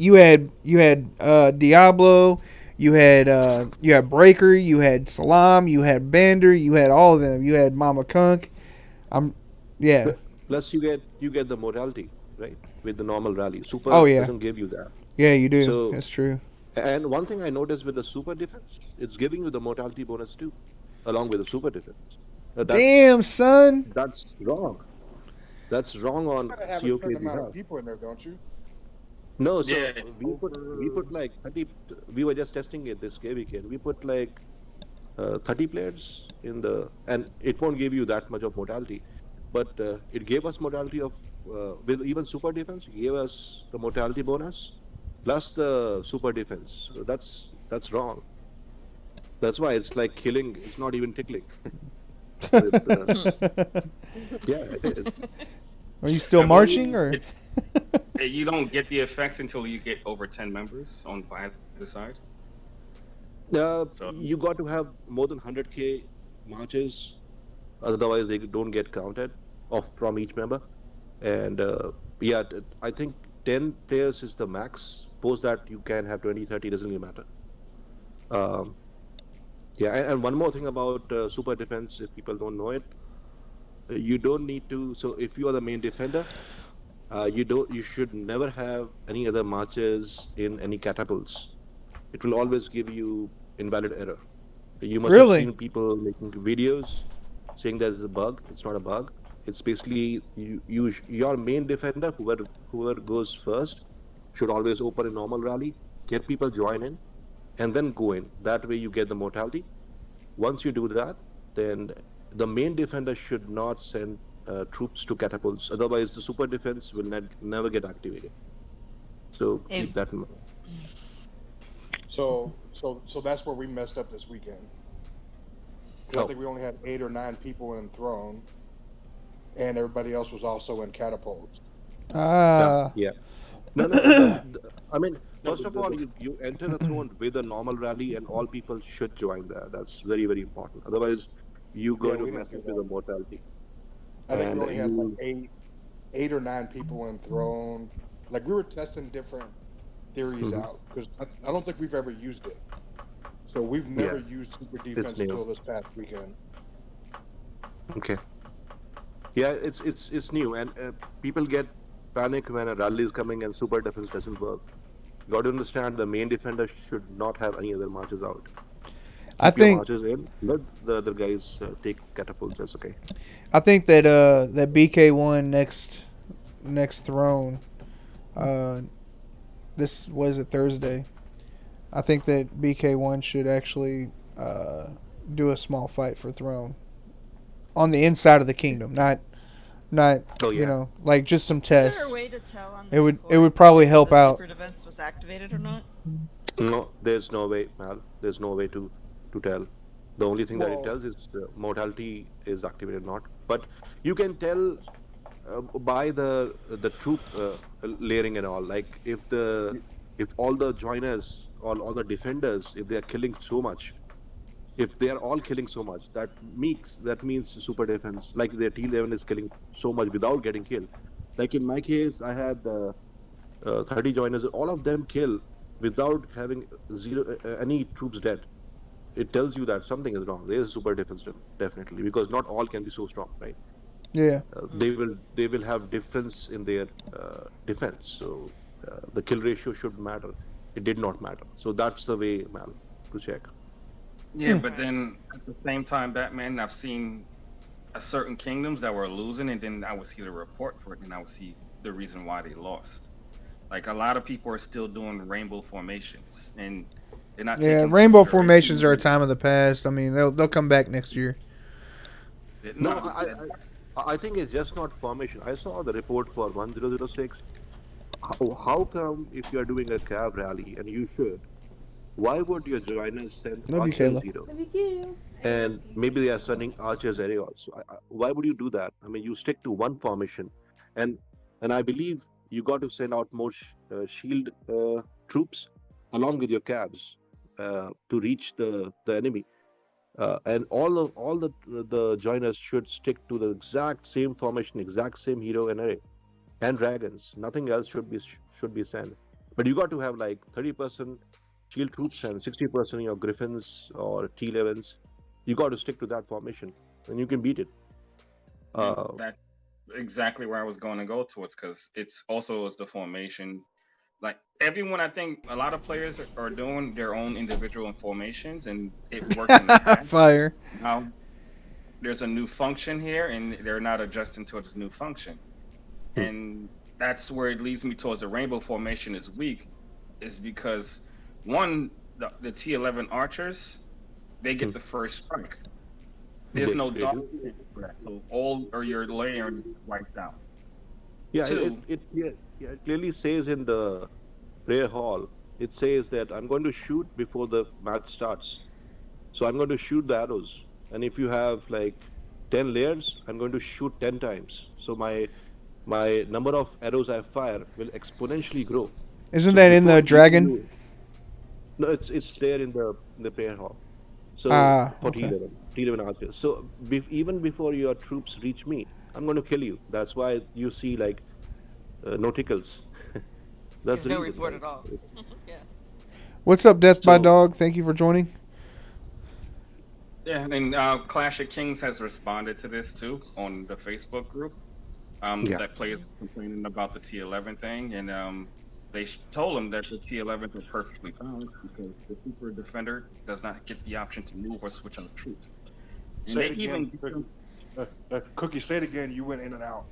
Diablo. You had Breaker. You had Salam. You had Bander. You had all of them. You had Mama Kunk. Yeah. Plus, you get the mortality, right, with the normal rally. Super Oh, yeah. doesn't give you that. Yeah, you do. So- That's true. And one thing I noticed with the super defense, it's giving you the mortality bonus too, along with the super defense. Damn, son. That's wrong. That's wrong on You gotta have a certain COK amount of behalf. people in there, don't you? No, so Yeah. we put like 30. We were just testing it this weekend. We put like 30 players in the, and it won't give you that much of mortality, but it gave us mortality of with even super defense. It gave us the mortality bonus plus the super defense. So that's wrong. That's why it's like killing. It's not even tickling. Yeah, it is. Are you still marching or? You don't get the effects until you get over 10 members on either side. You got to have more than 100k marches, otherwise they don't get counted off from each member. And yeah, I think 10 players is the max. Post that you can have 20, 30, doesn't really matter. Yeah, and one more thing about super defense, if people don't know it, you don't need to. So if you are the main defender, you should never have any other marches in any catapults. It will always give you invalid error. You must Really? have seen people making videos saying that it's a bug. It's not a bug. It's basically your main defender, whoever goes first, should always open a normal rally, get people join in, and then go in. That way you get the mortality. Once you do that, then the main defender should not send troops to catapults. Otherwise, the super defense will never get activated. So keep that in mind. So that's where we messed up this weekend. 'Cause I think we only had 8 or 9 people in Throne, and everybody else was also in catapults. Ah. Yeah. No, I mean, first of all, you enter the throne with a normal rally, and all people should join that. That's very, very important. Otherwise, you Yeah, going to we didn't mess do up with that. the mortality. I think we And only had like you, 8 or 9 people in Throne. Like we were testing different theories Mhm. out because I don't think we've ever used it. So we've never Yeah, used super it's defense new. until this past weekend. Okay. Yeah, it's new, and people get panic when a rally is coming and super defense doesn't work. You got to understand the main defender should not have any other marches out. I Keep your think marches in. Let the other guys take catapults. That's okay. that that BK1 next Throne, this was it Thursday. I think that BK1 should actually do a small fight for Throne on the inside of the kingdom, not Oh you yeah. know, like just some Is there a tests. way to tell on It the would report probably if help the out. super defense was activated or not? No, there's no way, Mal. There's no way to tell. The only thing that it Well, tells is mortality is activated or not. But you can tell by the troop layering and all. Like if all the joiners, all the defenders, if they are killing so much, if they are all killing so much, that means super defense. Like their T11 is killing so much without getting killed. Like in my case, I had 30 joiners. All of them kill without having any troops dead. It tells you that something is wrong. There is super defense definitely, because not all can be so strong, right? Yeah. They will have difference in their defense. So the kill ratio should matter. It did not matter. So that's the way, Mal, to check. Yeah, Hmm. but then at the same time, Batman, I've seen a certain kingdoms that were losing, and then I would see the report for it, and I would see the reason why they lost. Like a lot of people are still doing rainbow formations, and they're not Yeah, taking rainbow consideration formations are a that time of the past. I mean, they'll come back next year. No, no, I think it's just not formation. I saw the report for 1006. How come if you are doing a cab rally, and you should, why would your joiners send Love you, archer Kayla. zero? Love you. And maybe they are sending archers array also. Why would you do that? I mean, you stick to one formation, and I believe you got to send out more shield troops along with your cabs to reach the enemy. And all the joiners should stick to the exact same formation, exact same hero and array, and dragons. Nothing else should be sent. But you got to have like 30% shield troops and 60% your griffins or T11s. You got to stick to that formation, and you can beat it. Uh, that's exactly where I was going to go towards, because it's also as the formation. Like everyone, I think a lot of players are doing their own individual formations, and it worked in the past. Fire. Now there's a new function here, and they're not adjusting to this new function. Hmm. And that's where it leads me towards the rainbow formation is weak, is because one, the T11 archers, they get Hmm. the first strike. There's no they dodge do. for that, so all or your layering wiped out. Yeah, Two, it clearly says in the prayer hall. It says that I'm going to shoot before the match starts. So I'm going to shoot the arrows, and if you have like 10 layers, I'm going to shoot 10 times. So my number of arrows I fire will exponentially grow. Isn't So that in before the even dragon? no, it's there in the prayer hall. So for Okay. T11 archers. So even before your troops reach me, I'm going to kill you. That's why you see like nauticals. That's There's the no reason. report Right? at all. Yeah. What's up, Death by So Dog? Thank you for joining. yeah, and Clash of Kings has responded to this too on the Facebook group. yeah, That players complaining about the T11 thing, and they told them that the T11s are perfectly fine because the super defender does not get the option to move or switch out troops. And say they it again. even Cookie, say it again. You went in and out.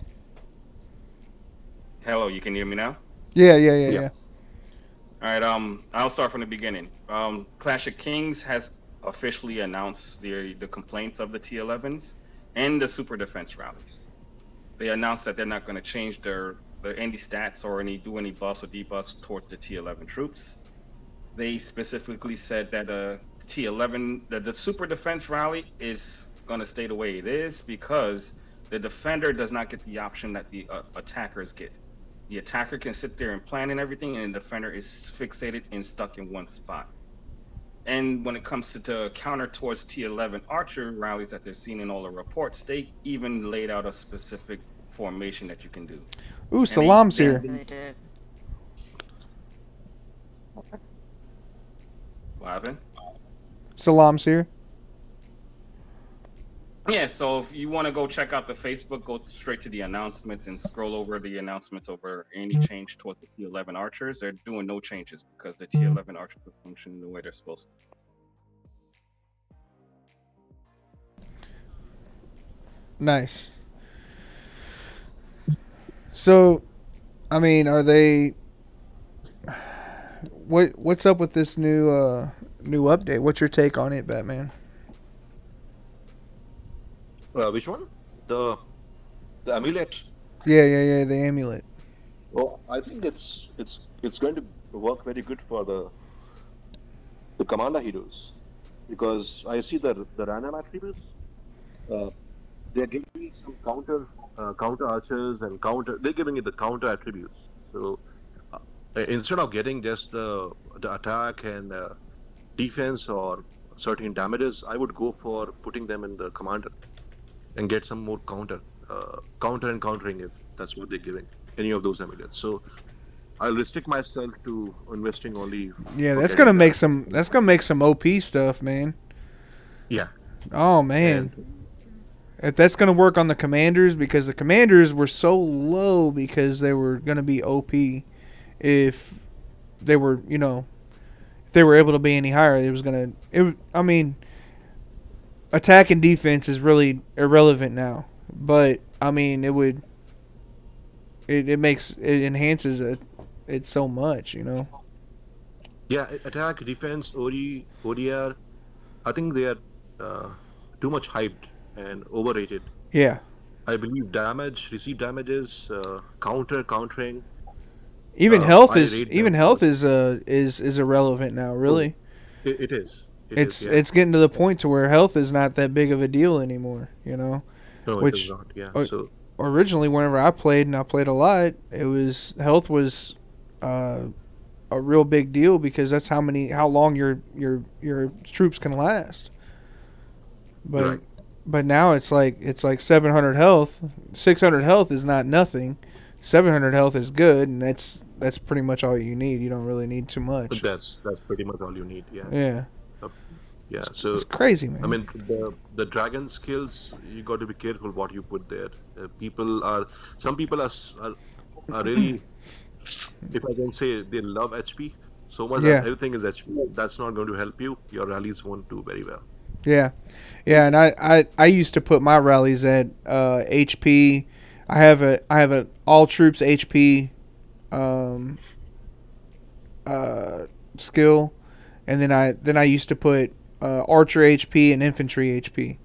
hello, you can hear me now? Yeah. yeah. All right, I'll start from the beginning. Clash of Kings has officially announced the complaints of the T11s and the super defense rallies. They announced that they're not going to change any stats or do any buffs or debuffs towards the T11 troops. They specifically said that T11, the super defense rally is going to stay the way it is because the defender does not get the option that the attackers get. The attacker can sit there and plan and everything, and the defender is fixated and stuck in one spot. And when it comes to the counter towards T11 Archer rallies that they're seeing in all the reports, they even laid out a specific formation that you can do. Ooh, Salam's they- here. They did. What happened? Salam's here. Yeah, so if you want to go check out the Facebook, go straight to the announcements and scroll over the announcements over any change towards the T11 Archers. They're doing no changes because the T11 Archers are functioning the way they're supposed to. Nice. So, I mean, are they? What's up with this new update? What's your take on it, Batman? Which one? The amulet. Yeah, the amulet. Well, I think it's going to work very good for the commander heroes because I see the random attributes. They're giving some counter archers and they're giving it the counter attributes. So instead of getting just the attack and defense or certain damages, I would go for putting them in the commander and get some more counter and countering if that's what they're giving any of those amulets. So I'll restrict myself to investing only. Yeah, for that's getting gonna make that. some. That's gonna make some OP stuff, man. Yeah. Oh man. If that's gonna work on the commanders, because the commanders were so low because they were gonna be OP. If they were, if they were able to be any higher, it was gonna. I mean, attack and defense is really irrelevant now. But I mean, it would. It enhances it so much, Yeah, attack, defense, ODR. I think they are too much hyped and overrated. Yeah. I believe received damages, countering. Even health I is rate even them health much. is irrelevant now, really. It is. It's Yeah. it's getting to the point to where health is not that big of a deal anymore, No, which it is not. Yeah. or- So originally whenever I played, and I played a lot, health was a real big deal because that's how long your troops can last. But Right. but now it's like 700 health, 600 health is not nothing. 700 health is good, and that's pretty much all you need. You don't really need too much. that's pretty much all you need. Yeah. Yeah. Yeah. So It's crazy, man. I mean, the dragon skills, you got to be careful what you put there. Some people are really, if I can say, they love HP so much Yeah. that everything is HP. That's not going to help you. Your rallies won't do very well. Yeah, and I used to put my rallies at HP. I have a all troops HP skill, and then I used to put archer HP and infantry HP,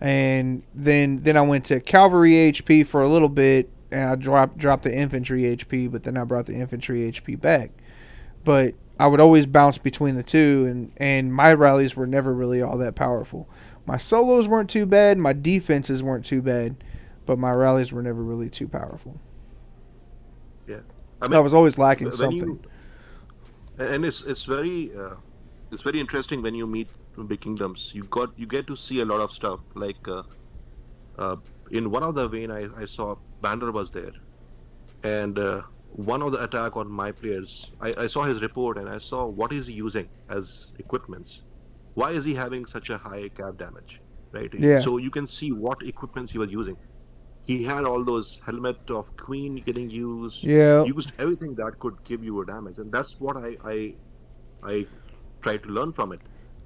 and then I went to cavalry HP for a little bit, and I dropped the infantry HP, but then I brought the infantry HP back. But I would always bounce between the two, and my rallies were never really all that powerful. My solos weren't too bad, my defenses weren't too bad, but my rallies were never really too powerful. Yeah. I was always lacking when something. And it's very interesting when you meet big kingdoms. You get to see a lot of stuff. Like in one of the vein, I saw Bander was there, and one of the attack on my players, I saw his report and I saw what is he using as equipments. Why is he having such a high cap damage, right? Yeah. So you can see what equipments he was using. He had all those helmet of queen getting used. Yeah. Used everything that could give you a damage, and that's what I tried to learn from it.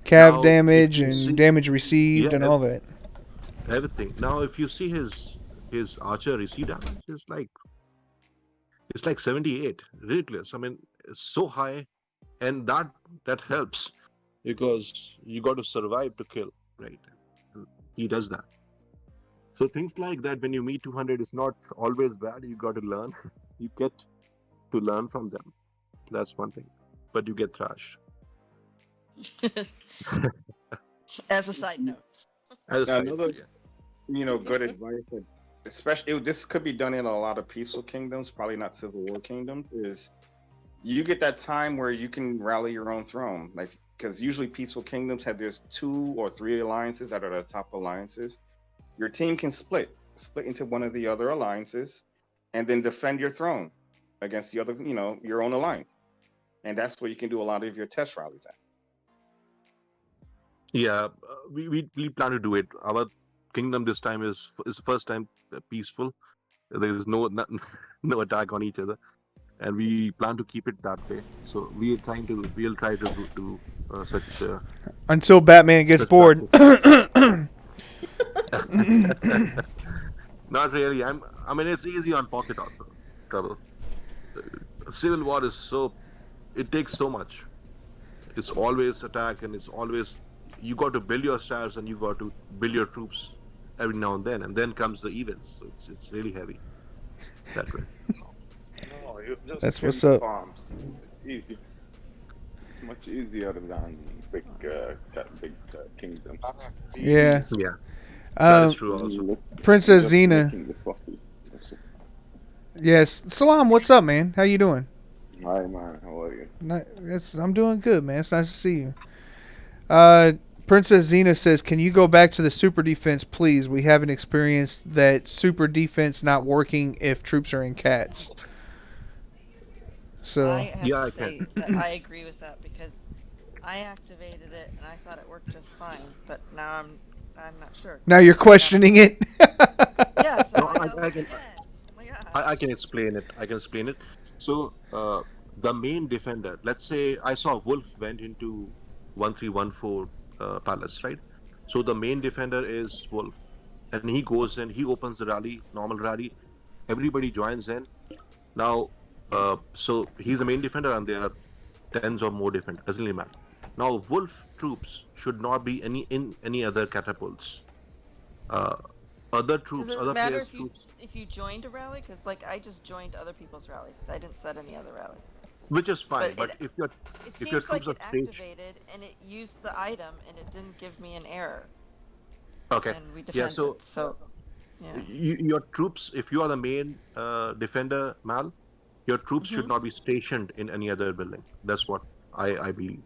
Cav Now, damage if you and see- damage received Yeah, and all that. Everything. Now, if you see his archer receive damage, it's like 78. Ridiculous. I mean, it's so high, and that helps because you got to survive to kill, right? He does that. So things like that, when you meet 200, it's not always bad. You got to learn. You get to learn from them. That's one thing. But you get thrashed. As a side note. As a side, Another, yeah. good advice, especially this could be done in a lot of peaceful kingdoms, probably not civil war kingdoms, is you get that time where you can rally your own throne. Like, because usually peaceful kingdoms have there's 2 or 3 alliances that are the top alliances. Your team can split into one of the other alliances, and then defend your throne against the other, your own alliance. And that's where you can do a lot of your test rallies at. Yeah, we plan to do it. Our kingdom this time is the first time peaceful. There is no attack on each other, and we plan to keep it that way. So we'll try to do such. Until Batman gets such bored. Not really. I mean, it's easy on pocket also. Trouble. Civil war is it takes so much. It's always attack, and it's always you got to build your stars and you got to build your troops every now and then comes the events. So it's really heavy that way. No, you just That's kill what's up. farms. Easy. Much easier than big kingdoms. Yeah. Yeah, that is Um, true also. Princess Just Xena. making the profit. That's it. Yes. Salam, what's up, man? How you doing? Hi man, how are you? I'm doing good, man. It's nice to see you. Princess Xena says, "Can you go back to the super defense, please? We haven't experienced that super defense not working if troops are in cats." So I have Yeah, to I say can. that I agree with that because I activated it and I thought it worked just fine, but now I'm not sure. now you're questioning it. Yes, No, I'm like, oh, I can. man. Oh my gosh. I can explain it. So the main defender. Let's say I saw Wolf went into 1314 palace, right? So the main defender is Wolf, and he goes in. He opens the rally, normal rally. Everybody joins in. Now, so he's the main defender, and there are tens or more defenders. Doesn't really matter. Now, Wolf troops should not be in any other catapults. Uh, other Does troops, it other matter players' troops, if you joined a rally? Because like I just joined other people's rallies. I didn't set any other rallies. which is fine. But But if your It if your seems troops like are it staged, activated and it used the item and it didn't give me an error. okay, And we yeah. defended. So Yeah. your troops, if you are the main defender, Mal, your troops should Mhm. not be stationed in any other building. That's what I believe.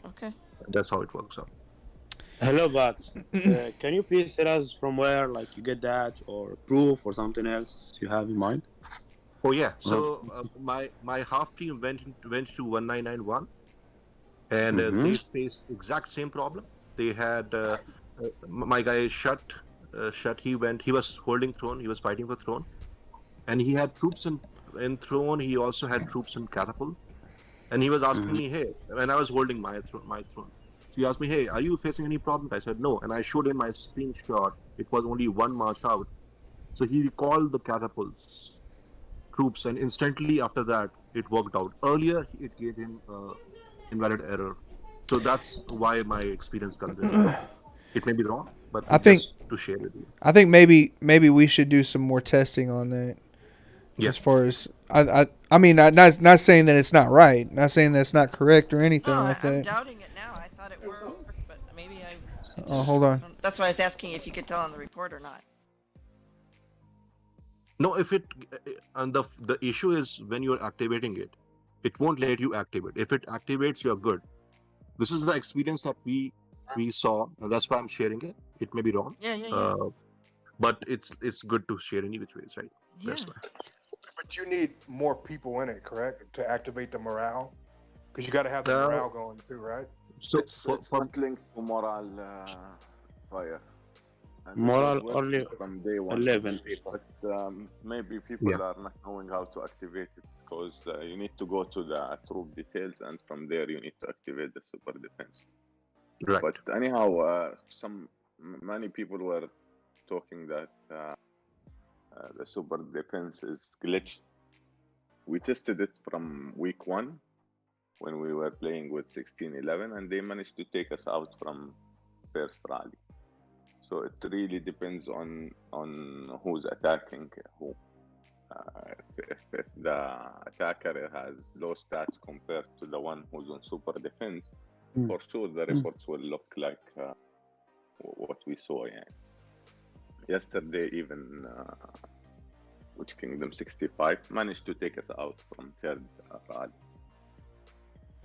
Okay. That's how it works out. Hello, but can you please tell us from where, like, you get that, or proof, or something else you have in mind? Oh yeah. So my half team went to 1991, and they faced exact same problem. They had my guy shut. He was holding throne. He was fighting for throne, and he had troops in throne. He also had troops in catapult, and he was asking me, hey, when I was holding my throne. So he asked me, hey, are you facing any problems? I said no, and I showed him my screenshot. It was only one march out. So he recalled the catapults troops, and instantly after that, it worked out. Earlier, it gave him invalid error. So that's why my experience comes in. It may be wrong, but I think just to share with you. I think maybe we should do some more testing on that. Yeah. As far as I mean, not saying that it's not right, not saying that it's not correct or anything No, like I'm that. doubting it now. I thought it worked, but maybe I. Oh, hold on. That's why I was asking if you could tell on the report or not. No, if it and the issue is when you're activating it, it won't let you activate. If it activates, you're good. This is the experience that we saw, and that's why I'm sharing it. It may be wrong. Yeah. But it's good to share any which ways, right? Yeah. That's why. But you need more people in it, correct, to activate the morale? Because you got to have the morale going too, right? So It's not linked to morale fire. And Morale it was only working from day one. 11 people. But maybe people are not knowing how to activate it because you need to go to the troop details, and from there you need to activate the super defense. Right. But anyhow, many people were talking that the super defense is glitched. We tested it from week 1 when we were playing with 1611, and they managed to take us out from first rally. So it really depends on who's attacking who. If the attacker has low stats compared to the one who's on super defense, for sure the reports will look like what we saw. Yeah. Yesterday, even Witch Kingdom 65 managed to take us out from third rally.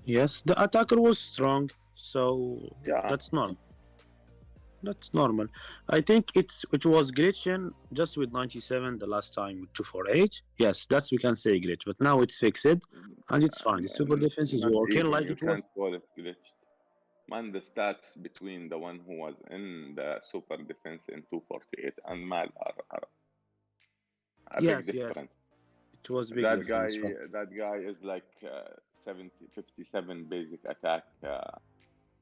Yes, the attacker was strong, so Yeah. that's normal. That's normal. I think it was glitching just with 97 the last time with 248. Yes, that's we can say glitch, but now it's fixed and it's fine. The super defense is Not working even, like you it was. can't call it glitched. Man, the stats between the one who was in the super defense in 248 and Mal are a Yes, big yes, difference. it was big That difference. guy, that guy is like 57 basic attack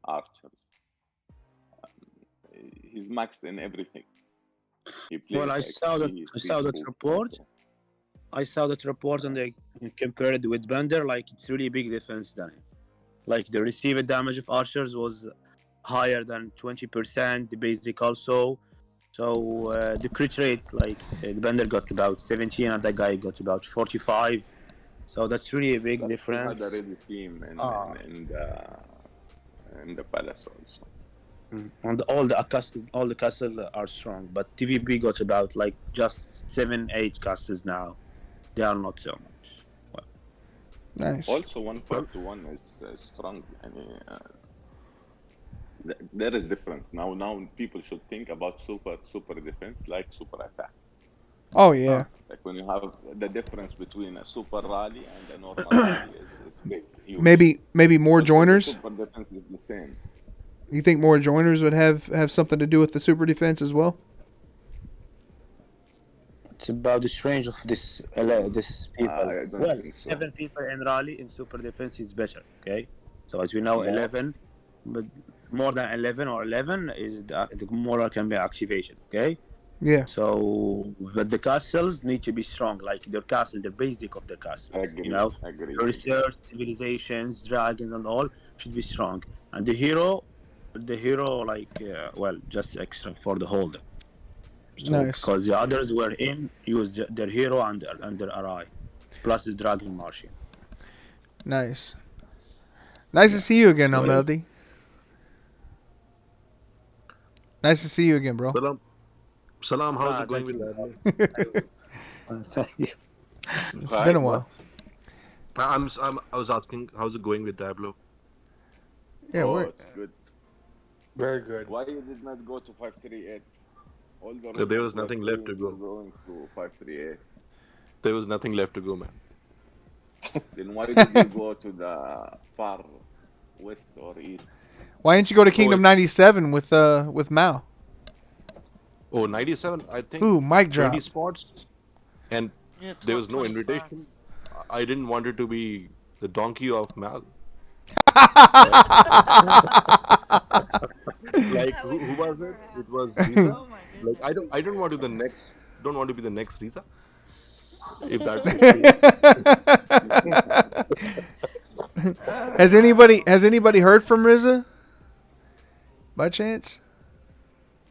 archers. He's maxed in everything. He plays Well, I like saw that. three, I three saw that troops report. also. I saw that report and they compared it with Bender. Like it's really big difference than him. Like the received damage of archers was higher than 20%. The basic also. So the crit rate, like the Bender got about 17 and that guy got about 45. So that's really a big But difference. he had a ready team in the palace also. And all the castles are strong, but TVP got about like just 7-8 castles now. They are not so much. Well, Nice. Also, 151 is strong. There is difference now. Now people should think about super defense like super attack. Oh yeah. Like when you have the difference between a super rally and a normal rally is big. Huge. Maybe more Also, the joiners. super defense is the same. You think more joiners would have something to do with the super defense as well? it's about the range of this people. I don't Well, think so. 7 people in rally in super defense is better. Okay, so as we know, More? 11, but more than 11 or 11 is the more can be activation. Okay. Yeah. So, but the castles need to be strong, like their castle, the basic of the castles. Agree. You know, Agree. research, civilizations, dragons, and all should be strong. And the hero, like, well, just extra for the holder. So, Nice. because the others were in, use their hero and their ally, plus the dragon martial. Nice. Nice to see you again, So Melody. Nice to see you again, bro. Salam, how's it going thank with you. that? Thank you. It's been a while. I was asking, how's it going with Diablo? Yeah, we're it's good. Very good. Why you did not go to 538? All the There was rest of nothing the left to crews go. were going to 538. There was nothing left to go, man. Then why did you go to the far west or east? Why didn't you go to Kingdom 97 with Mao? Oh, 97, I think. Ooh, mic drop. 20 spots. And Yeah, there was no 20 invitation. spots. I didn't want it to be the donkey of Mal. Like who was it? It was Riza. Oh my Like goodness. I don't want to be the next Riza. If that Has anybody heard from Riza? By chance?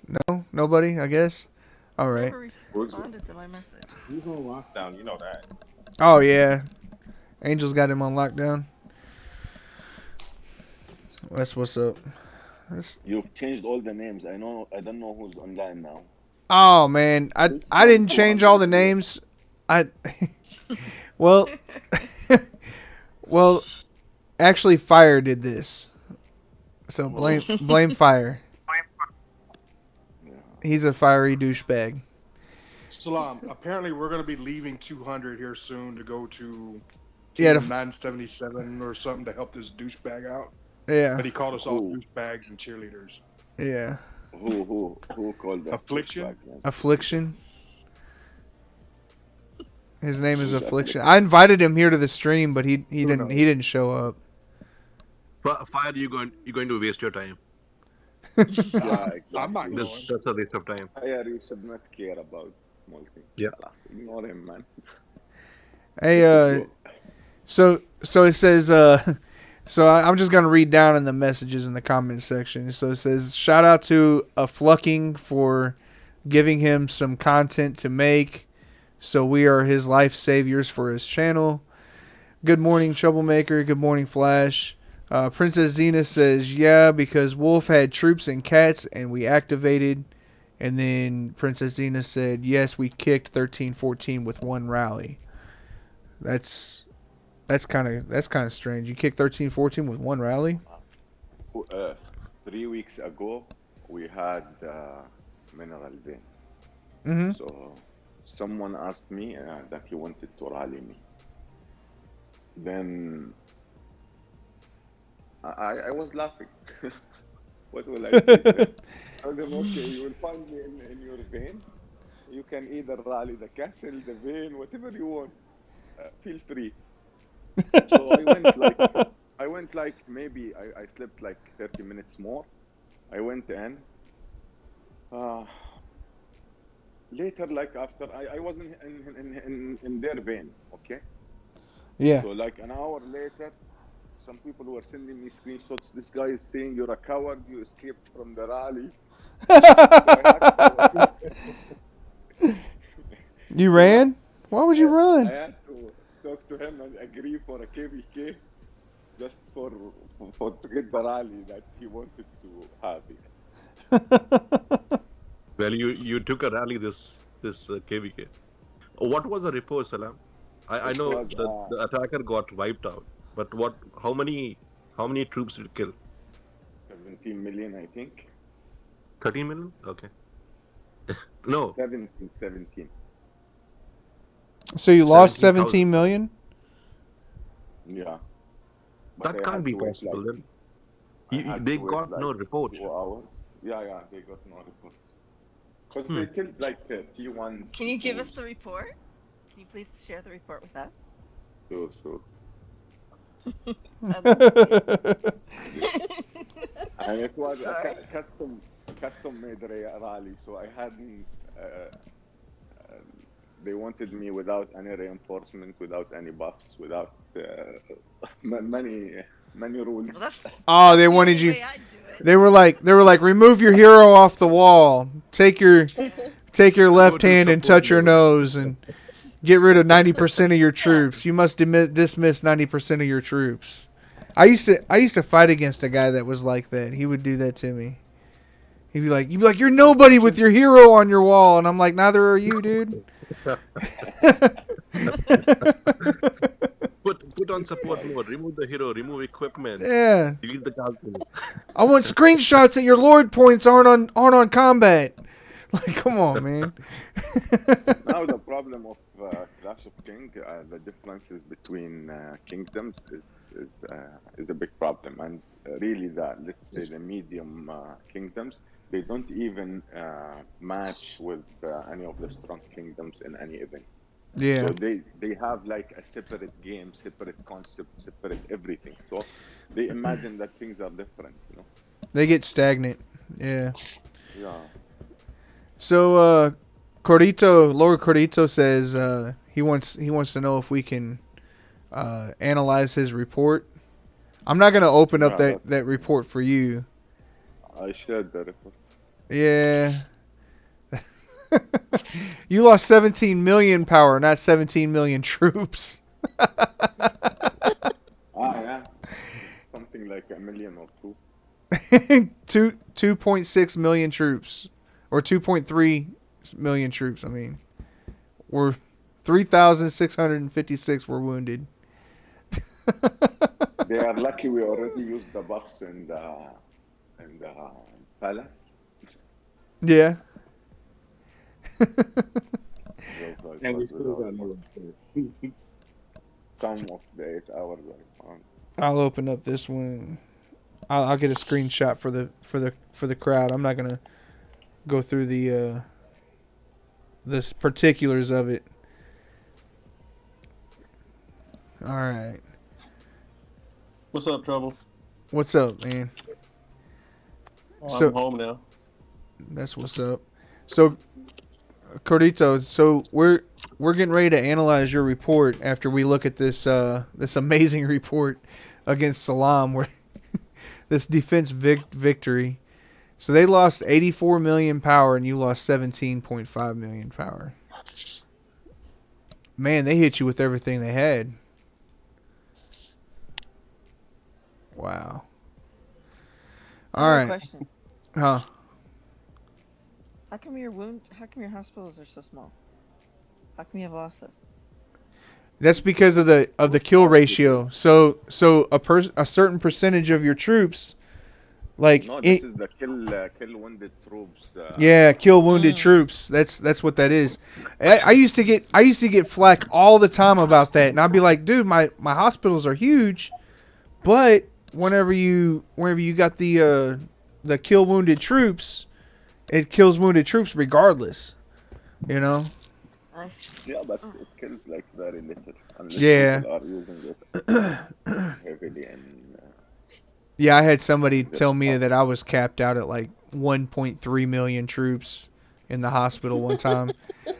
No, nobody. I guess. All right. Never responded to my message. He's on lockdown, you know that. Oh yeah, Angel's got him on lockdown. That's what's up. You've changed all the names. I don't know who's online now. Oh man, I didn't change all the names. Well, actually, Fire did this. So blame Fire. He's a fiery douchebag. Salam, apparently we're going to be leaving 200 here soon to go to Yeah, 977 or something to help this douchebag out. Yeah. But he called us all douchebags and cheerleaders. Yeah. Who called us Affliction? douchebags then? Affliction. His name is Affliction. I invited him here to the stream, but he didn't show up. Fire, you're going to waste your time. Yeah, exactly. I'm not going. That's a waste of time. Fire, you should not care about multi. Yeah. Ignore him, man. Hey, so it says, so I'm just gonna read down in the messages in the comment section. So it says, shout out to Afflucking for giving him some content to make. So we are his life saviors for his channel. Good morning, Troublemaker. Good morning, Flash. Princess Xena says, yeah, because Wolf had troops and cats and we activated. And then Princess Xena said, yes, we kicked 13-14 with one rally. That's kind of strange. You kicked 13-14 with one rally? 3 weeks ago, we had mineral vein. Mm-hmm. So someone asked me that he wanted to rally me. Then I was laughing. What will I say to him? I told him, okay, you will find me in your vein. You can either rally the castle, the vein, whatever you want. Feel free. So I went like maybe I slept like 30 minutes more. I went in. Later, like after I was in their vein, okay? Yeah. So like an hour later, some people were sending me screenshots. This guy is saying you're a coward. You escaped from the rally. You ran? Why would you run? I had to talk to him and agree for a KVK just for to get the rally that he wanted to have it. Well, you took a rally this KVK. What was the report, Salam? I know was, the attacker got wiped out, but how many troops did it kill? 17 million, I think. 13 million? Okay. No. 17. So you lost 17,000. 17 million? Yeah. That can't be possible then. They got no report. 2 hours. Yeah, they got no report. Because they killed like T1s. Can you give us the report? Can you please share the report with us? Sure. And it was a custom made rally, so I hadn't. They wanted me without any reinforcement, without any buffs, without many rules. Oh, they wanted you. They were like, remove your hero off the wall. Take your left hand and touch your nose and get rid of 90% of your troops. You must dismiss 90% of your troops. I used to fight against a guy that was like that. He would do that to me. You'd be like, you're nobody with your hero on your wall, and I'm like, neither are you, dude. Put on support mode. Remove the hero. Remove equipment. Yeah. Delete the castle. I want screenshots that your lord points aren't on combat. Like, come on, man. Now the problem of Clash of Kings, the differences between kingdoms is a big problem, and really let's say the medium kingdoms, they don't even match with any of the strong kingdoms in any event. Yeah. So they have like a separate game, separate concept, separate everything. So they imagine that things are different, you know. They get stagnant. Yeah. Yeah. So Lord Corito says he wants to know if we can analyze his report. I'm not gonna open up that report for you. I shared the report. Yeah. You lost 17 million power, not 17 million troops. Yeah. Something like 1 million or 2.6 million troops. Or 2.3 million troops, I mean. 3,656 were wounded. They are lucky we already used the buffs in the palace. Yeah. And we still got more. Some of the 8 hours I found. I'll open up this one. I'll get a screenshot for the crowd. I'm not gonna go through the particulars of it. All right. What's up, Trouble? What's up, man? Oh, I'm home now. That's what's up. So, Corito, so we're getting ready to analyze your report after we look at this amazing report against Salam, where this defense victory. So they lost 84 million power, and you lost 17.5 million power. Man, they hit you with everything they had. Wow. I All have a right. question. Huh. How come your hospitals are so small? How come you have losses? That's because of the kill ratio. So a certain percentage of your troops, like No, this is the kill wounded troops. yeah, kill wounded troops. That's what that is. I used to get flack all the time about that, and I'd be like, dude, my hospitals are huge, but whenever you got the kill wounded troops, it kills wounded troops regardless. You know. Yeah, but it kills like very little unless Yeah. people are using it heavily and. Yeah, I had somebody tell me that I was capped out at like 1.3 million troops in the hospital one time.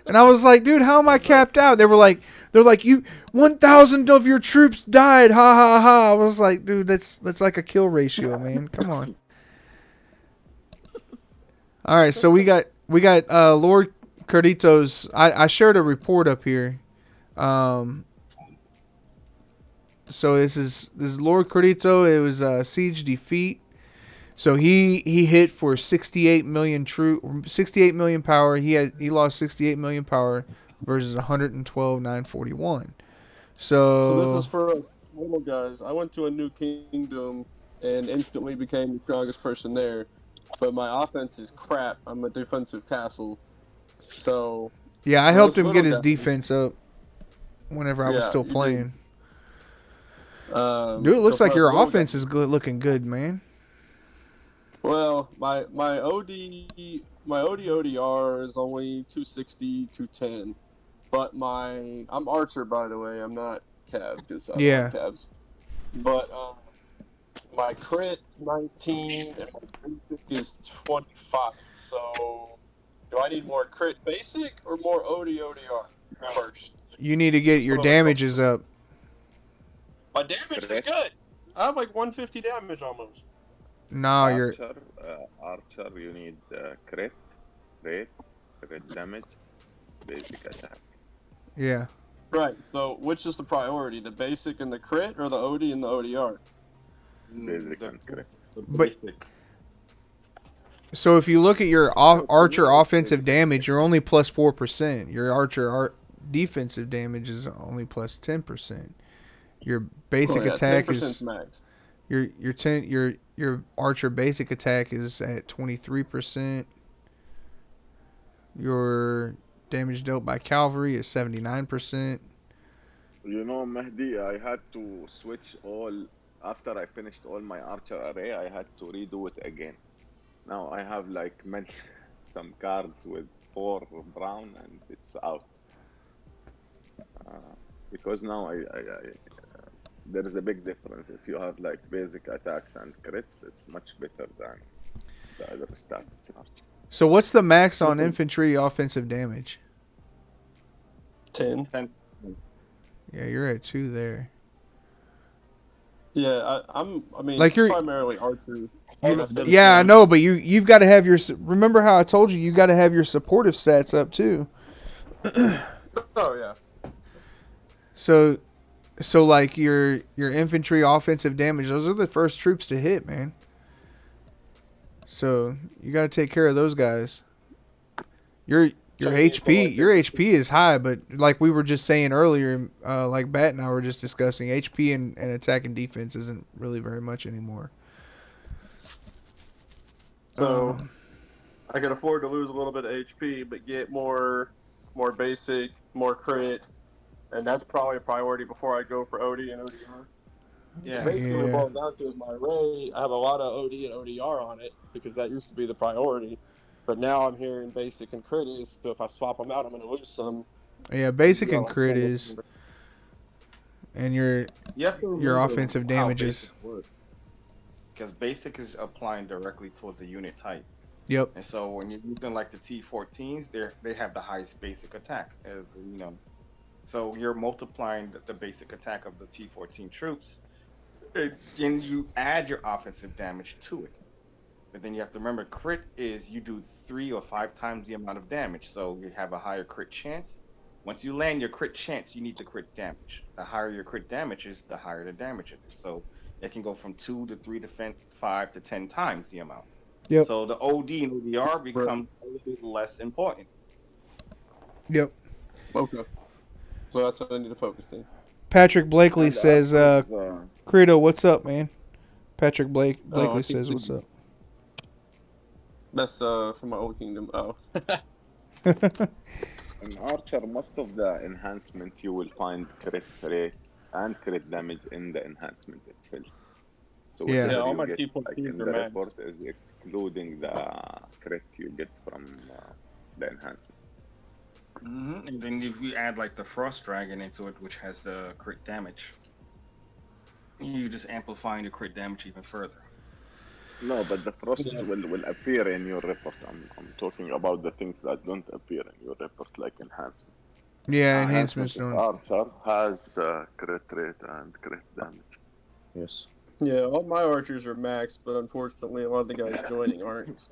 And I was like, dude, how am I capped out? They're like, you 1,000 of your troops died. Ha ha ha. I was like, dude, that's like a kill ratio, man. Come on. All right, so we got Lord Carditos. I shared a report up here. So this is Lord Cordito. It was siege defeat. So he hit for 68 million power. He lost 68 million power versus 112,941. So this So is for us little guys. I went to a new kingdom and instantly became the strongest person there. But my offense is crap. I'm a defensive castle. So yeah, I for helped us him get little his guys, defense up whenever I was yeah, still you did. playing. Dude, it So looks for like us your little offense guys, is looking good, man. well, my OD ODR is only 260, 210. But I'm Archer, by the way. I'm not Cav because I don't Yeah. have Cavs. But my crit's 19 and my basic is 25. So do I need more crit basic or more OD ODR first? You need to get your damages up. My damage is good. I have like 150 damage almost. No, you're Archer, you need crit, rate, crit damage, basic attack. yeah. Right. So which is the priority, the basic and the crit, or the OD and the ODR? Basic and crit. But so if you look at your Archer offensive damage, you're only plus 4%. Your Archer defensive damage is only plus 10%. Your basic attack 10% is max. your Archer basic attack is at 23%. Your damage dealt by cavalry is 79%. You know, Mahdi, I had to switch all after I finished all my Archer array. I had to redo it again. Now I have like many some cards with 4 brown and it's out. Because now there is a big difference. If you have like basic attacks and crits, it's much better than the other stats in Archer. So what's the max on infantry offensive damage? 10. Yeah, you're at 2 there. Yeah, I mean, Like you're primarily Archer. Yeah, I know, but you've got to have your. Remember how I told you got to have your supportive stats up too. Oh yeah. So like your infantry offensive damage, those are the first troops to hit, man. So you got to take care of those guys. Your HP is high, but like we were just saying earlier, like Bat and I were just discussing, HP and attack and defense isn't really very much anymore. So I can afford to lose a little bit of HP, but get more basic, more crit, and that's probably a priority before I go for OD and ODR. Yeah. Basically, what it boils down to is my array. I have a lot of OD and ODR on it because that used to be the priority, but now I'm hearing basic and crit is. So if I swap them out, I'm going to lose some. Yeah, basic and crit is, and your offensive damages. Because basic is applying directly towards the unit type. Yep. And so when you're using like the T14s, they have the highest basic attack, as you know. So you're multiplying the basic attack of the T14 troops, and you add your offensive damage to it. But then you have to remember, crit is you do 3 or 5 times the amount of damage, so you have a higher crit chance. Once you land your crit chance, you need the crit damage. The higher your crit damage is, the higher the damage it is. So it can go from 2 to 3 to 5 to 10 times the amount. Yep. So the OD and ODR become a little bit less important. Yep. Okay. So that's what I need to focus on. Patrick Blakely And says, archers, Credo, what's up, man? Patrick I Blakely keep says, what's seeing- up? That's from my old kingdom. Oh. in Archer, most of the enhancement you will find crit rate and crit damage in the enhancement itself. So Yeah. whatever Yeah, all you my get like, T14s in are the max. report is excluding the crit you get from the enhancement. And then if you add like the Frost Dragon into it, which has the crit damage, you just amplifying the crit damage even further. No, but the frost will appear in your report. I'm talking about the things that don't appear in your report, like enhancement. Yeah, enhancements of don't. Archer has crit rate and crit damage. Yes. Yeah, all my archers are max, but unfortunately, a lot of the guys joining aren't.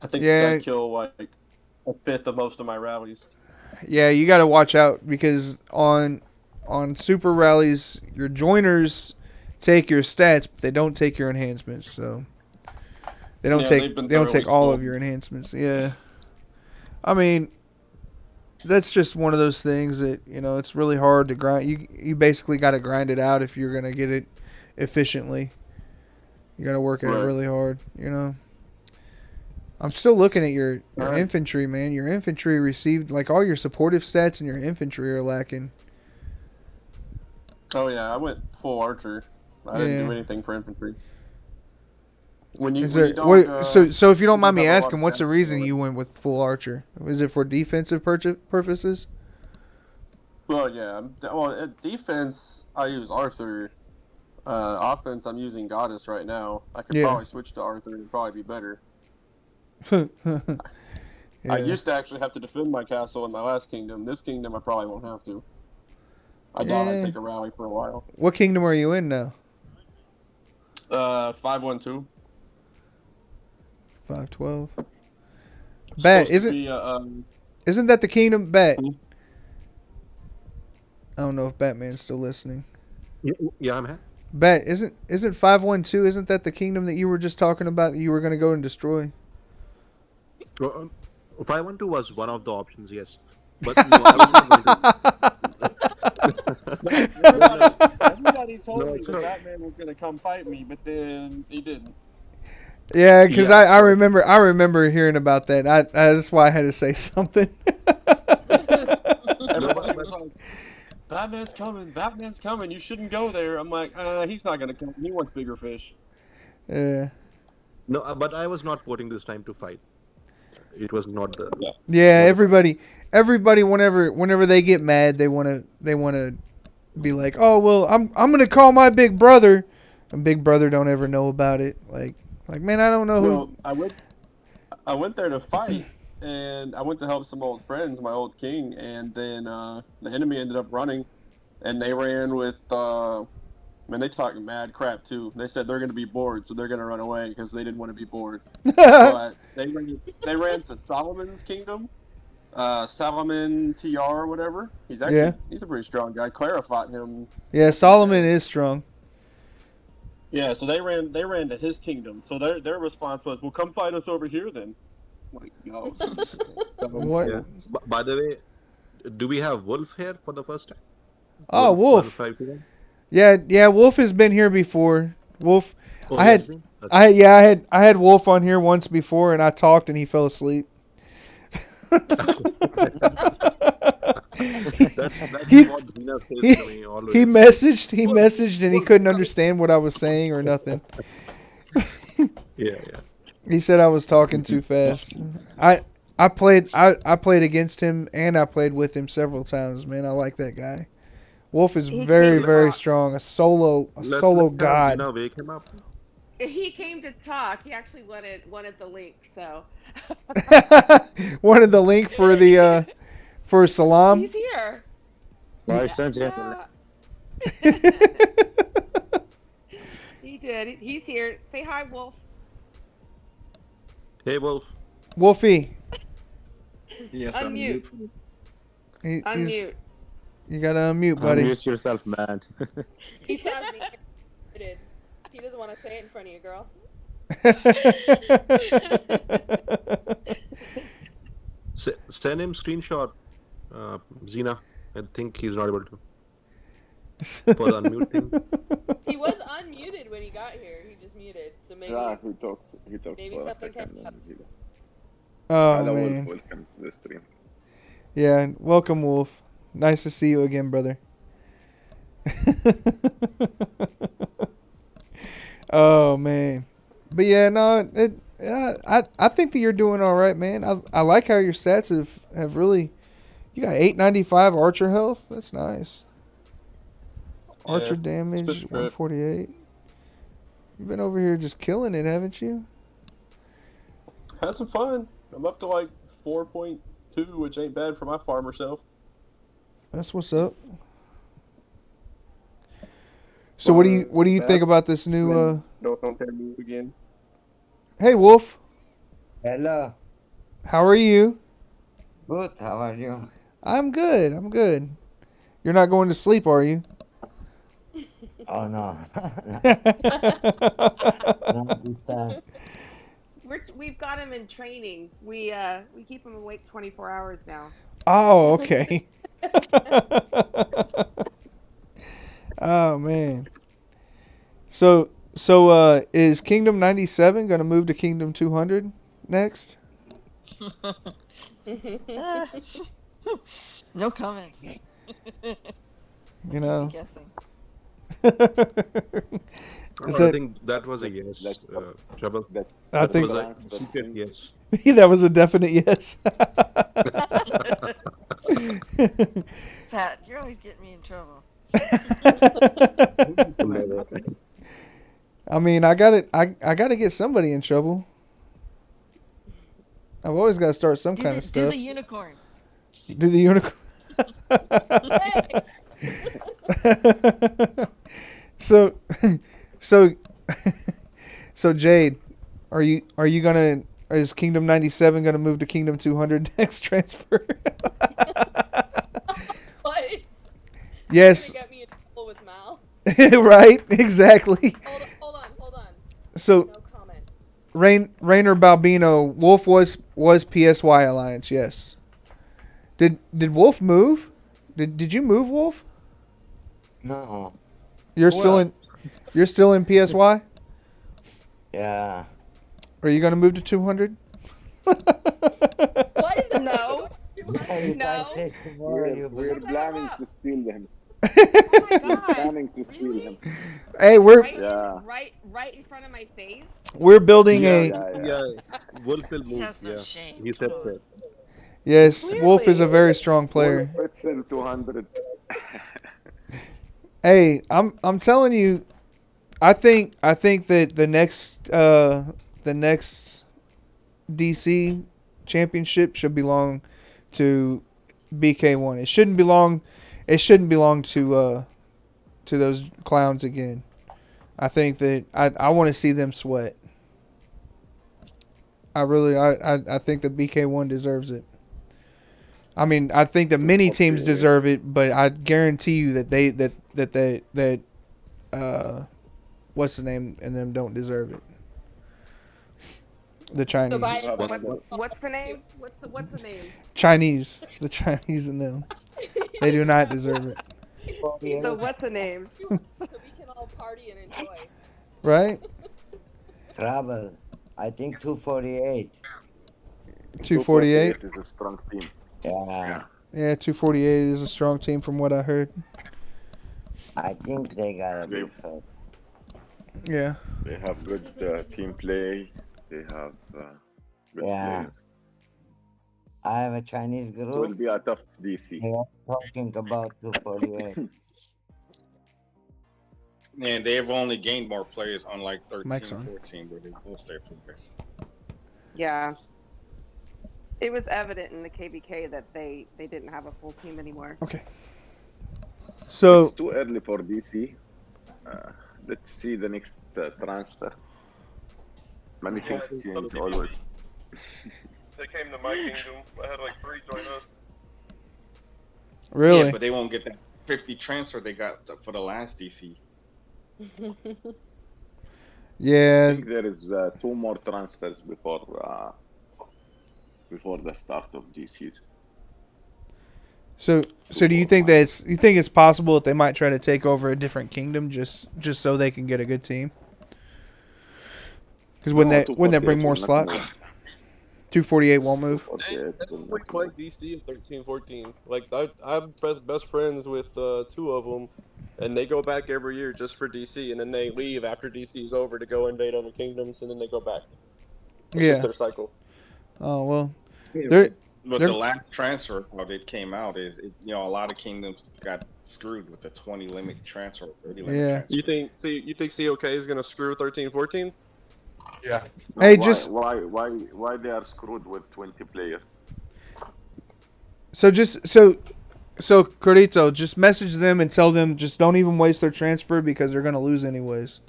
I think Yeah. I kill like a fifth of most of my rallies. Yeah, you got to watch out because on super rallies, your joiners take your stats, but they don't take your enhancements. So they don't Yeah, take they've been they don't take thoroughly all of slow. your enhancements. Yeah, I mean that's just one of those things that it's really hard to grind. You basically got to grind it out if you're gonna get it efficiently. You got to work at it Right. really hard. I'm still looking at your Alright. infantry, man. Your infantry received, like, all your supportive stats in your infantry are lacking. Oh yeah, I went full archer. I didn't Yeah. do anything for infantry. When you Is when there you don't so if you don't mind me have a lot of asking, what's the stats reason for it. you went with full archer? Is it for defensive purposes? Well, yeah. Well, at defense, I use Arthur. Offense, I'm using Goddess right now. I could Yeah. probably switch to Arthur and probably be better. Yeah. I used to actually have to defend my castle in my last kingdom. This kingdom, I probably won't have to. I doubt I'd Yeah. take a rally for a while. What kingdom are you in now? 512. 512. Supposed Bat, to isn't be, isn't that the kingdom? Bat. Hmm? I don't know if Batman's still listening. Yeah, I'm here. Bat, isn't 512? Isn't that the kingdom that you were just talking about that you were gonna go and destroy? Well, 512 was one of the options, yes. But no, I Everybody told No, me it's that not. Batman was going to come fight me, but then he didn't. Yeah, because Yeah, I so- remember hearing about that. That's why I had to say something. Everybody was like, Batman's coming, you shouldn't go there. I'm like, he's not going to come. He wants bigger fish. Yeah. No, but I was not voting this time to fight. It was not the. Yeah, everybody whenever they get mad, they want to be like, "Oh, well, I'm going to call my big brother." And big brother don't ever know about it. Like man, I don't know Well, who I went there to fight, and I went to help some old friends, my old king, and then the enemy ended up running, and they ran with they talking mad crap too. They said they're going to be bored, so they're going to run away because they didn't want to be bored. But they ran to Solomon's kingdom, Solomon TR or whatever. He's actually he's a pretty strong guy. Clara fought him. Yeah, Solomon is strong. Yeah, so they ran to his kingdom. So their response was, "Well, come fight us over here then." Like, no. What? Yeah. By the way, do we have Wolf here for the first time? Oh, Wolf. 151? Yeah, Wolf has been here before. Wolf, Oh, I he has had, been? I had Wolf on here once before, and I talked, and he fell asleep. That's what Zena says to me always. He messaged, and he couldn't understand what I was saying or nothing. Yeah. He said I was talking too fast. I played against him, and I played with him several times. Man, I like that guy. Wolf is very strong. A solo Let's god. Zena wake him up. He came to talk. He actually wanted the link, so. Wanted the link for the for Salam. He's here. I sent him. He did. He's here. Say hi, Wolf. Hey, Wolf. Wolfie. Yes, Unmute. Unmute. You gotta unmute, buddy. Unmute yourself, man. He sounds muted. He doesn't want to say it in front of you, girl. Send him screenshot, Xena. I think he's not able to. For the unmute thing. He was unmuted when he got here. He just muted, so maybe. Yeah, he talked maybe for a something second came up. and he left. Oh Hello, Wolf. man. Welcome to the stream. Yeah, welcome, Wolf. Nice to see you again, brother. Oh man, but yeah, no, I think that you're doing all right, man. I like how your stats have really. You got 895 archer health. That's nice. Archer damage it's been a trip. 148. You've been over here just killing it, haven't you? Had some fun. I'm up to like 4.2, which ain't bad for my farmer self. That's what's up. So what do you think about this new Don't compare me again. Hey Wolf, Hello. how are you? Good. How are you? I'm good. I'm good. You're not going to sleep, are you? Oh no. Not this time. We've got him in training. We keep him awake 24 hours now. Oh, okay. Oh man. So is Kingdom 97 gonna move to Kingdom 200 next? No comment. You know. Guessing. I think that was a yes, Trouble. I That think was a secret yes. that was a definite yes. Pat, you're always getting me in trouble. I mean, I gotta get somebody in trouble. I've always got to start some kind of Do stuff. the unicorn. Do the unicorn. So Jade, is Kingdom 97 gonna move to Kingdom 200 next transfer? What? Yes. Gonna get me in trouble with Mal. Right, exactly. Hold on. So, No comment. Rainer Balbino, Wolf was PSY Alliance, yes. Did Wolf move? Did you move, Wolf? No. You're still in PSY? Yeah. Are you gonna move to 200? What is that? No. No. We're planning to steal him. Planning to steal him. Hey, we're right in front of my face. we're building Yeah, Wolf will move. has no Yeah, shame. he said so. Yes, Wolf is a very strong player. Wolf fits in 200. Hey, I'm telling you, I think that the next DC championship should belong to BK1. It shouldn't belong to those clowns again. I think that I want to see them sweat. I think that BK1 deserves it. I mean, I think that many teams deserve it, but I guarantee you that they what's the name and them don't deserve it. The Chinese. What's the name? What's the name? Chinese. The Chinese and them. They do not deserve it. So what's the name? So we can all party and enjoy. Right? Trouble. I think 248. 248 is a strong team. Yeah. Yeah, 248 is a strong team from what I heard. I think they got a good fight. Yeah. They have good team play. They have good players. I have a Chinese group. It will be a tough DC. They are talking about 248. And they've only gained more players, unlike 13, Mike's on. 14, where they both their players. Yeah. It was evident in the KBK that they didn't have a full team anymore. Okay. So It's too early for DC. Let's see the next transfer. Many things change always. They came to my kingdom. I had like 3 join us. Really? Yeah, but they won't get that 50 transfer they got for the last DC. Yeah. I think there is 2 more transfers before the start of GCs. So do you think that you think it's possible that they might try to take over a different kingdom just so they can get a good team? Because when they bring more slots, 248 won't move. Okay, We played DC in 13-14. Like I'm best friends with 2 of them, and they go back every year just for DC, and then they leave after DC is over to go invade other kingdoms, and then they go back. It's just their cycle. Oh well, But the last transfer how it came out is, a lot of kingdoms got screwed with the 20 limit transfer, 30 limit transfer. You think COK is gonna screw 13-14? Yeah. No, Hey, why they are screwed with 20 players? So Corito, just message them and tell them just don't even waste their transfer because they're gonna lose anyways.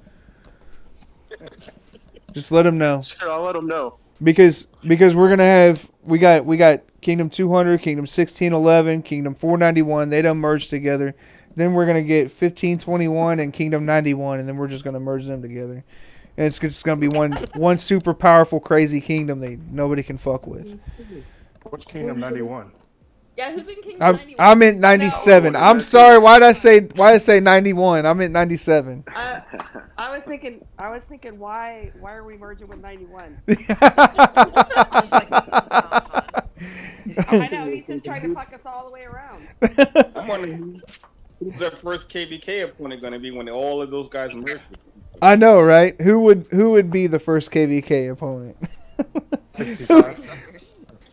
Just let them know. Sure, I'll let them know. Because we're gonna have we got Kingdom 200, Kingdom 1611, Kingdom 491. They done merged together. Then we're gonna get 1521 and Kingdom 91, and then we're just gonna merge them together. And it's just gonna be one super powerful crazy kingdom that nobody can fuck with. What's Kingdom 91? Yeah, who's in Kingdom 91? I'm in 97. I'm sorry. Why did I say 91? I'm in 97. I was thinking why are we merging with 91? I know, he's just trying to fuck us all the way around. I'm wondering who's their first KBK opponent going to be when all of those guys merge. I know, right? Who would be the first KVK opponent?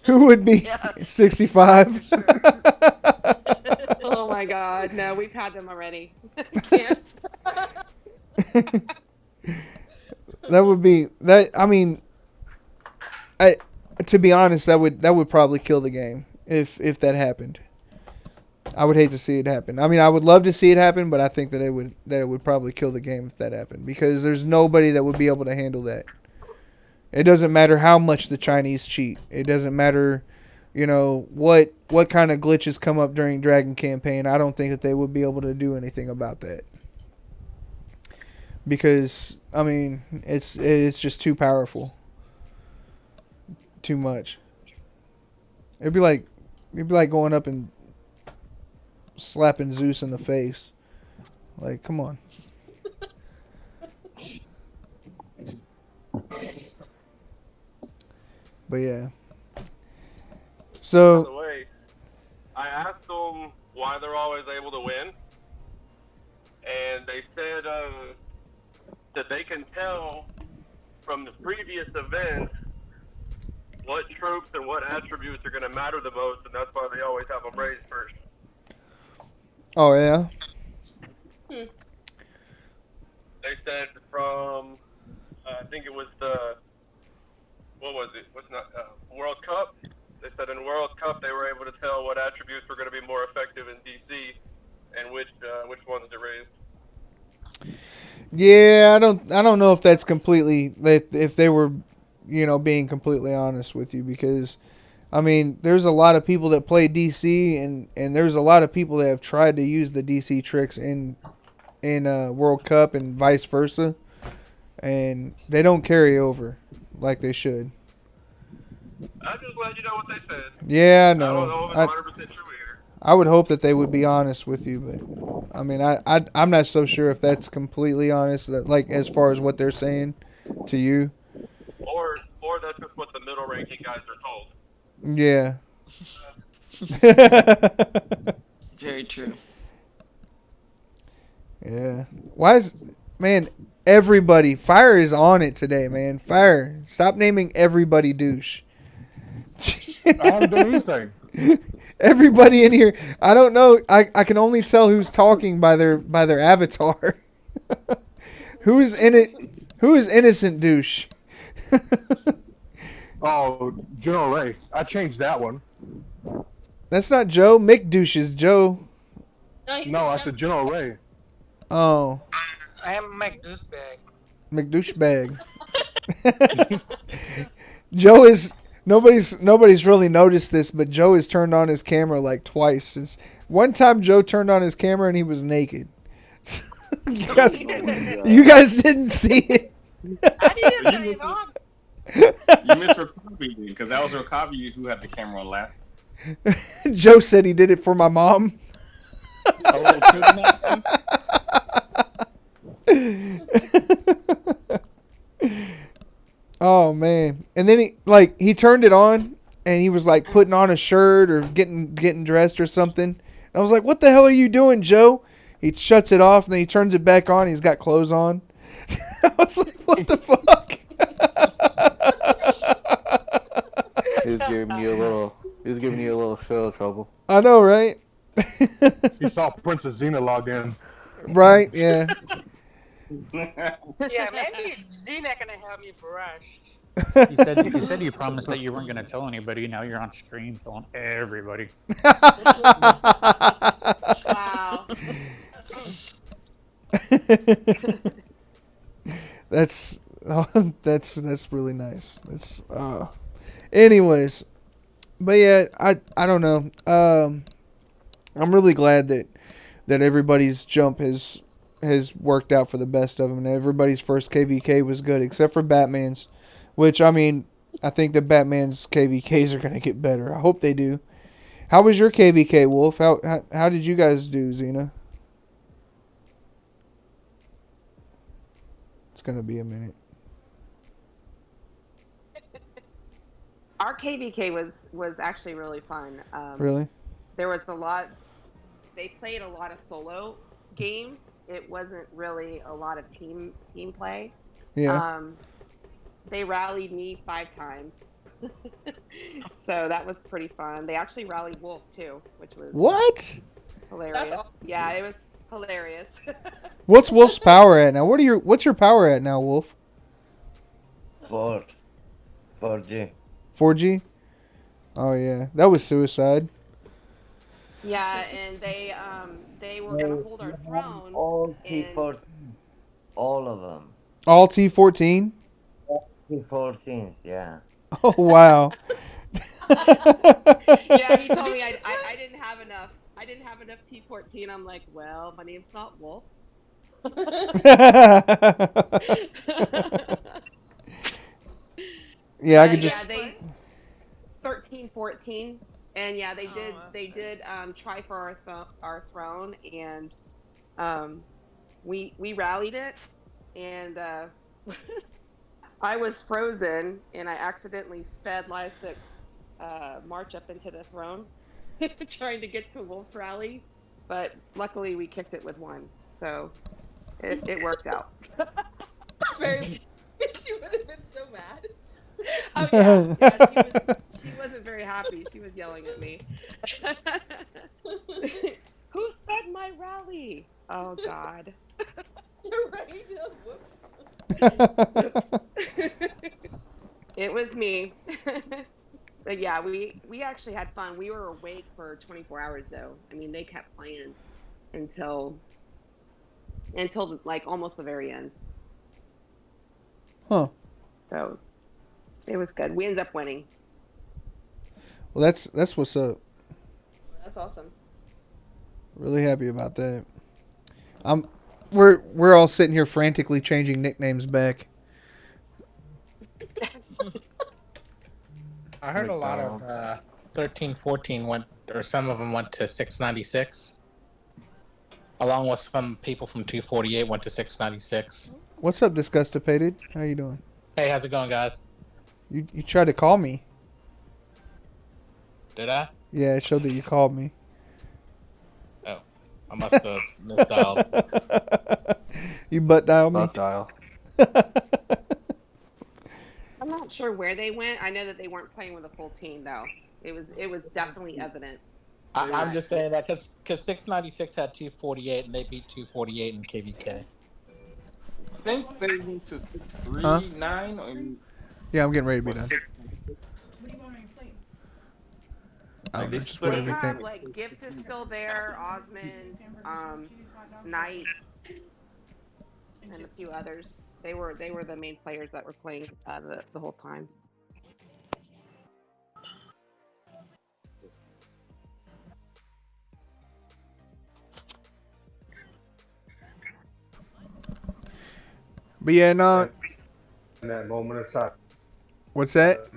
Who would be 65? Oh my God! No, we've had them already. That would be that. I mean, to be honest, that would probably kill the game if that happened. I would hate to see it happen. I mean, I would love to see it happen, but I think that it would probably kill the game if that happened because there's nobody that would be able to handle that. It doesn't matter how much the Chinese cheat. It doesn't matter, what kind of glitches come up during Dragon campaign. I don't think that they would be able to do anything about that. Because I mean, it's just too powerful. Too much. It'd be like going up and slapping Zeus in the face. Like, come on. But yeah. So. By the way, I asked them why they're always able to win, and they said that they can tell from the previous events what troops and what attributes are going to matter the most, and that's why they always have them raised first. Oh yeah. They said from I think it was World Cup. They said in World Cup they were able to tell what attributes were going to be more effective in DC and which ones to raise. Yeah, I don't know if that's completely if they were, being completely honest with you because I mean, there's a lot of people that play DC and there's a lot of people that have tried to use the DC tricks in World Cup and vice versa, and they don't carry over like they should. I'm just glad you know what they said. Yeah, no. I don't know if it's 100% true either. I would hope that they would be honest with you, but I mean, I'm not so sure if that's completely honest, that like as far as what they're saying to you. Or that's just what the middle ranking guys are told. Yeah. Very true. Yeah. Everybody, Fire is on it today, man. Fire, stop naming everybody douche. I haven't done anything. Everybody in here, I don't know. I can only tell who's talking by their avatar. Who is innocent douche? Oh, General Ray. I changed that one. That's not Joe. Mick douche is Joe. No, I said General Ray. Oh. I am McDouchebag. McDouchebag. Joe is nobody's really noticed this, but Joe has turned on his camera like twice. Since one time Joe turned on his camera and he was naked. You guys didn't see it. I didn't You say it on. You missed Rakabi because that was Rakabi who had the camera on last. Joe said he did it for my mom. A little children action. Oh man! And then he turned it on and he was like putting on a shirt or getting dressed or something. And I was like, "What the hell are you doing, Joe?" He shuts it off and then he turns it back on. He's got clothes on. I was like, "What the fuck?" He was giving you a little show trouble. I know, right? He saw Princess Xena logged in. Right? Yeah. Yeah, maybe Xena gonna have me brushed. You said you promised that you weren't going to tell anybody. Now you're on stream telling everybody. Wow. That's really nice. Anyways, but yeah, I don't know. I'm really glad that everybody's jump has worked out for the best of them, and everybody's first KVK was good, except for Batman's, which I mean, I think that Batman's KVKs are gonna get better. I hope they do. How was your KVK, Wolf? How did you guys do, Xena? It's gonna be a minute. Our KVK was actually really fun. Really? There was a lot. They played a lot of solo games. It wasn't really a lot of team play. Yeah. They rallied me 5 times, so that was pretty fun. They actually rallied Wolf too, which was What? hilarious. Yeah, it was hilarious. What's Wolf's power at now? What's your power at now, Wolf? 4G. 4G? Oh yeah, that was suicide. Yeah, and they were gonna hold our throne. All and T14. All of them. All T14? All T14s, yeah. Oh wow. Yeah, he told me I didn't have enough. I didn't have enough T14. I'm like, well, my name's not Wolf. Yeah, I could just. Yeah, they 13, 14, and yeah, they did try for our throne, and we rallied it, and I was frozen, and I accidentally sped Lystic march up into the throne, trying to get to Wolf's rally, but luckily we kicked it with 1, so it worked out. That's very. She would have been so mad. Oh yeah, she wasn't very happy. She was yelling at me. Who sped my rally? Oh God. You're ready to whoops. It was me. But yeah, we actually had fun. We were awake for 24 hours though. I mean, they kept playing until like almost the very end. Huh. So it was good. We ended up winning. Well, that's what's up. That's awesome. Really happy about that. We're all sitting here frantically changing nicknames back. I heard a lot of 13, 14 went, or some of them went to 696. Along with some people from 248 went to 696. What's up, Disgustipated? How you doing? Hey, how's it going, guys? You tried to call me. Did I? Yeah, it showed that you called me. Oh, I must have misdialed. You butt dialed me? Butt dial. I'm not sure where they went. I know that they weren't playing with a full team though. It was definitely evident. I'm just saying that because 696 had 248 and they beat 248 in KVK. I think they went to 639. Or Yeah, I'm getting ready to be done. They have like Gift is still there, Osmond, Knight, and a few others. They were the main players that were playing the whole time. But yeah, no, that moment of silence. What's that?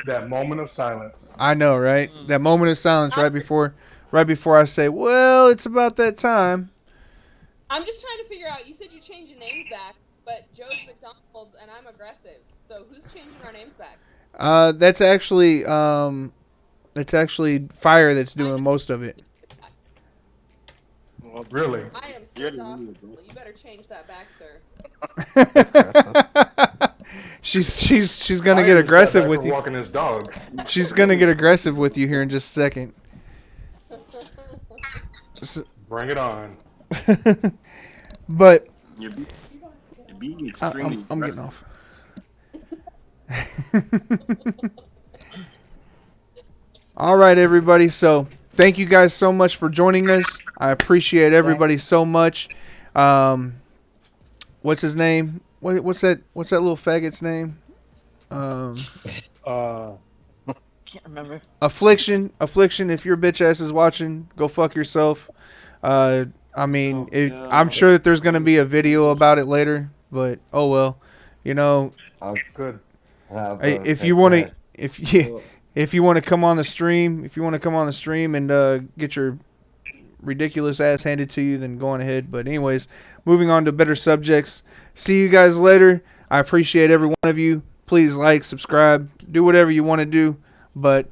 That moment of silence. I know, right? That moment of silence right before I say, well, it's about that time. I'm just trying to figure out. You said you're changing names back, but Joe's McDonald's and I'm aggressive. So who's changing our names back? That's actually Fire that's doing most of it. Well, really? I am so docile. You better change that back, sir. she's gonna get aggressive with you. Walking his dog. She's gonna get aggressive with you here in just a second. Bring it on. But You're being extremely I'm getting off. All right, everybody. So thank you guys so much for joining us. I appreciate everybody so much. What's his name? What's that little faggot's name? Can't remember. Affliction. If your bitch ass is watching, go fuck yourself. I mean, I'm sure that there's gonna be a video about it later, but oh well. You know, good. If you want to come on the stream, and get your ridiculous ass handed to you, then go on ahead. But anyways, moving on to better subjects. See you guys later. I appreciate every one of you. Please like, subscribe, do whatever you want to do. But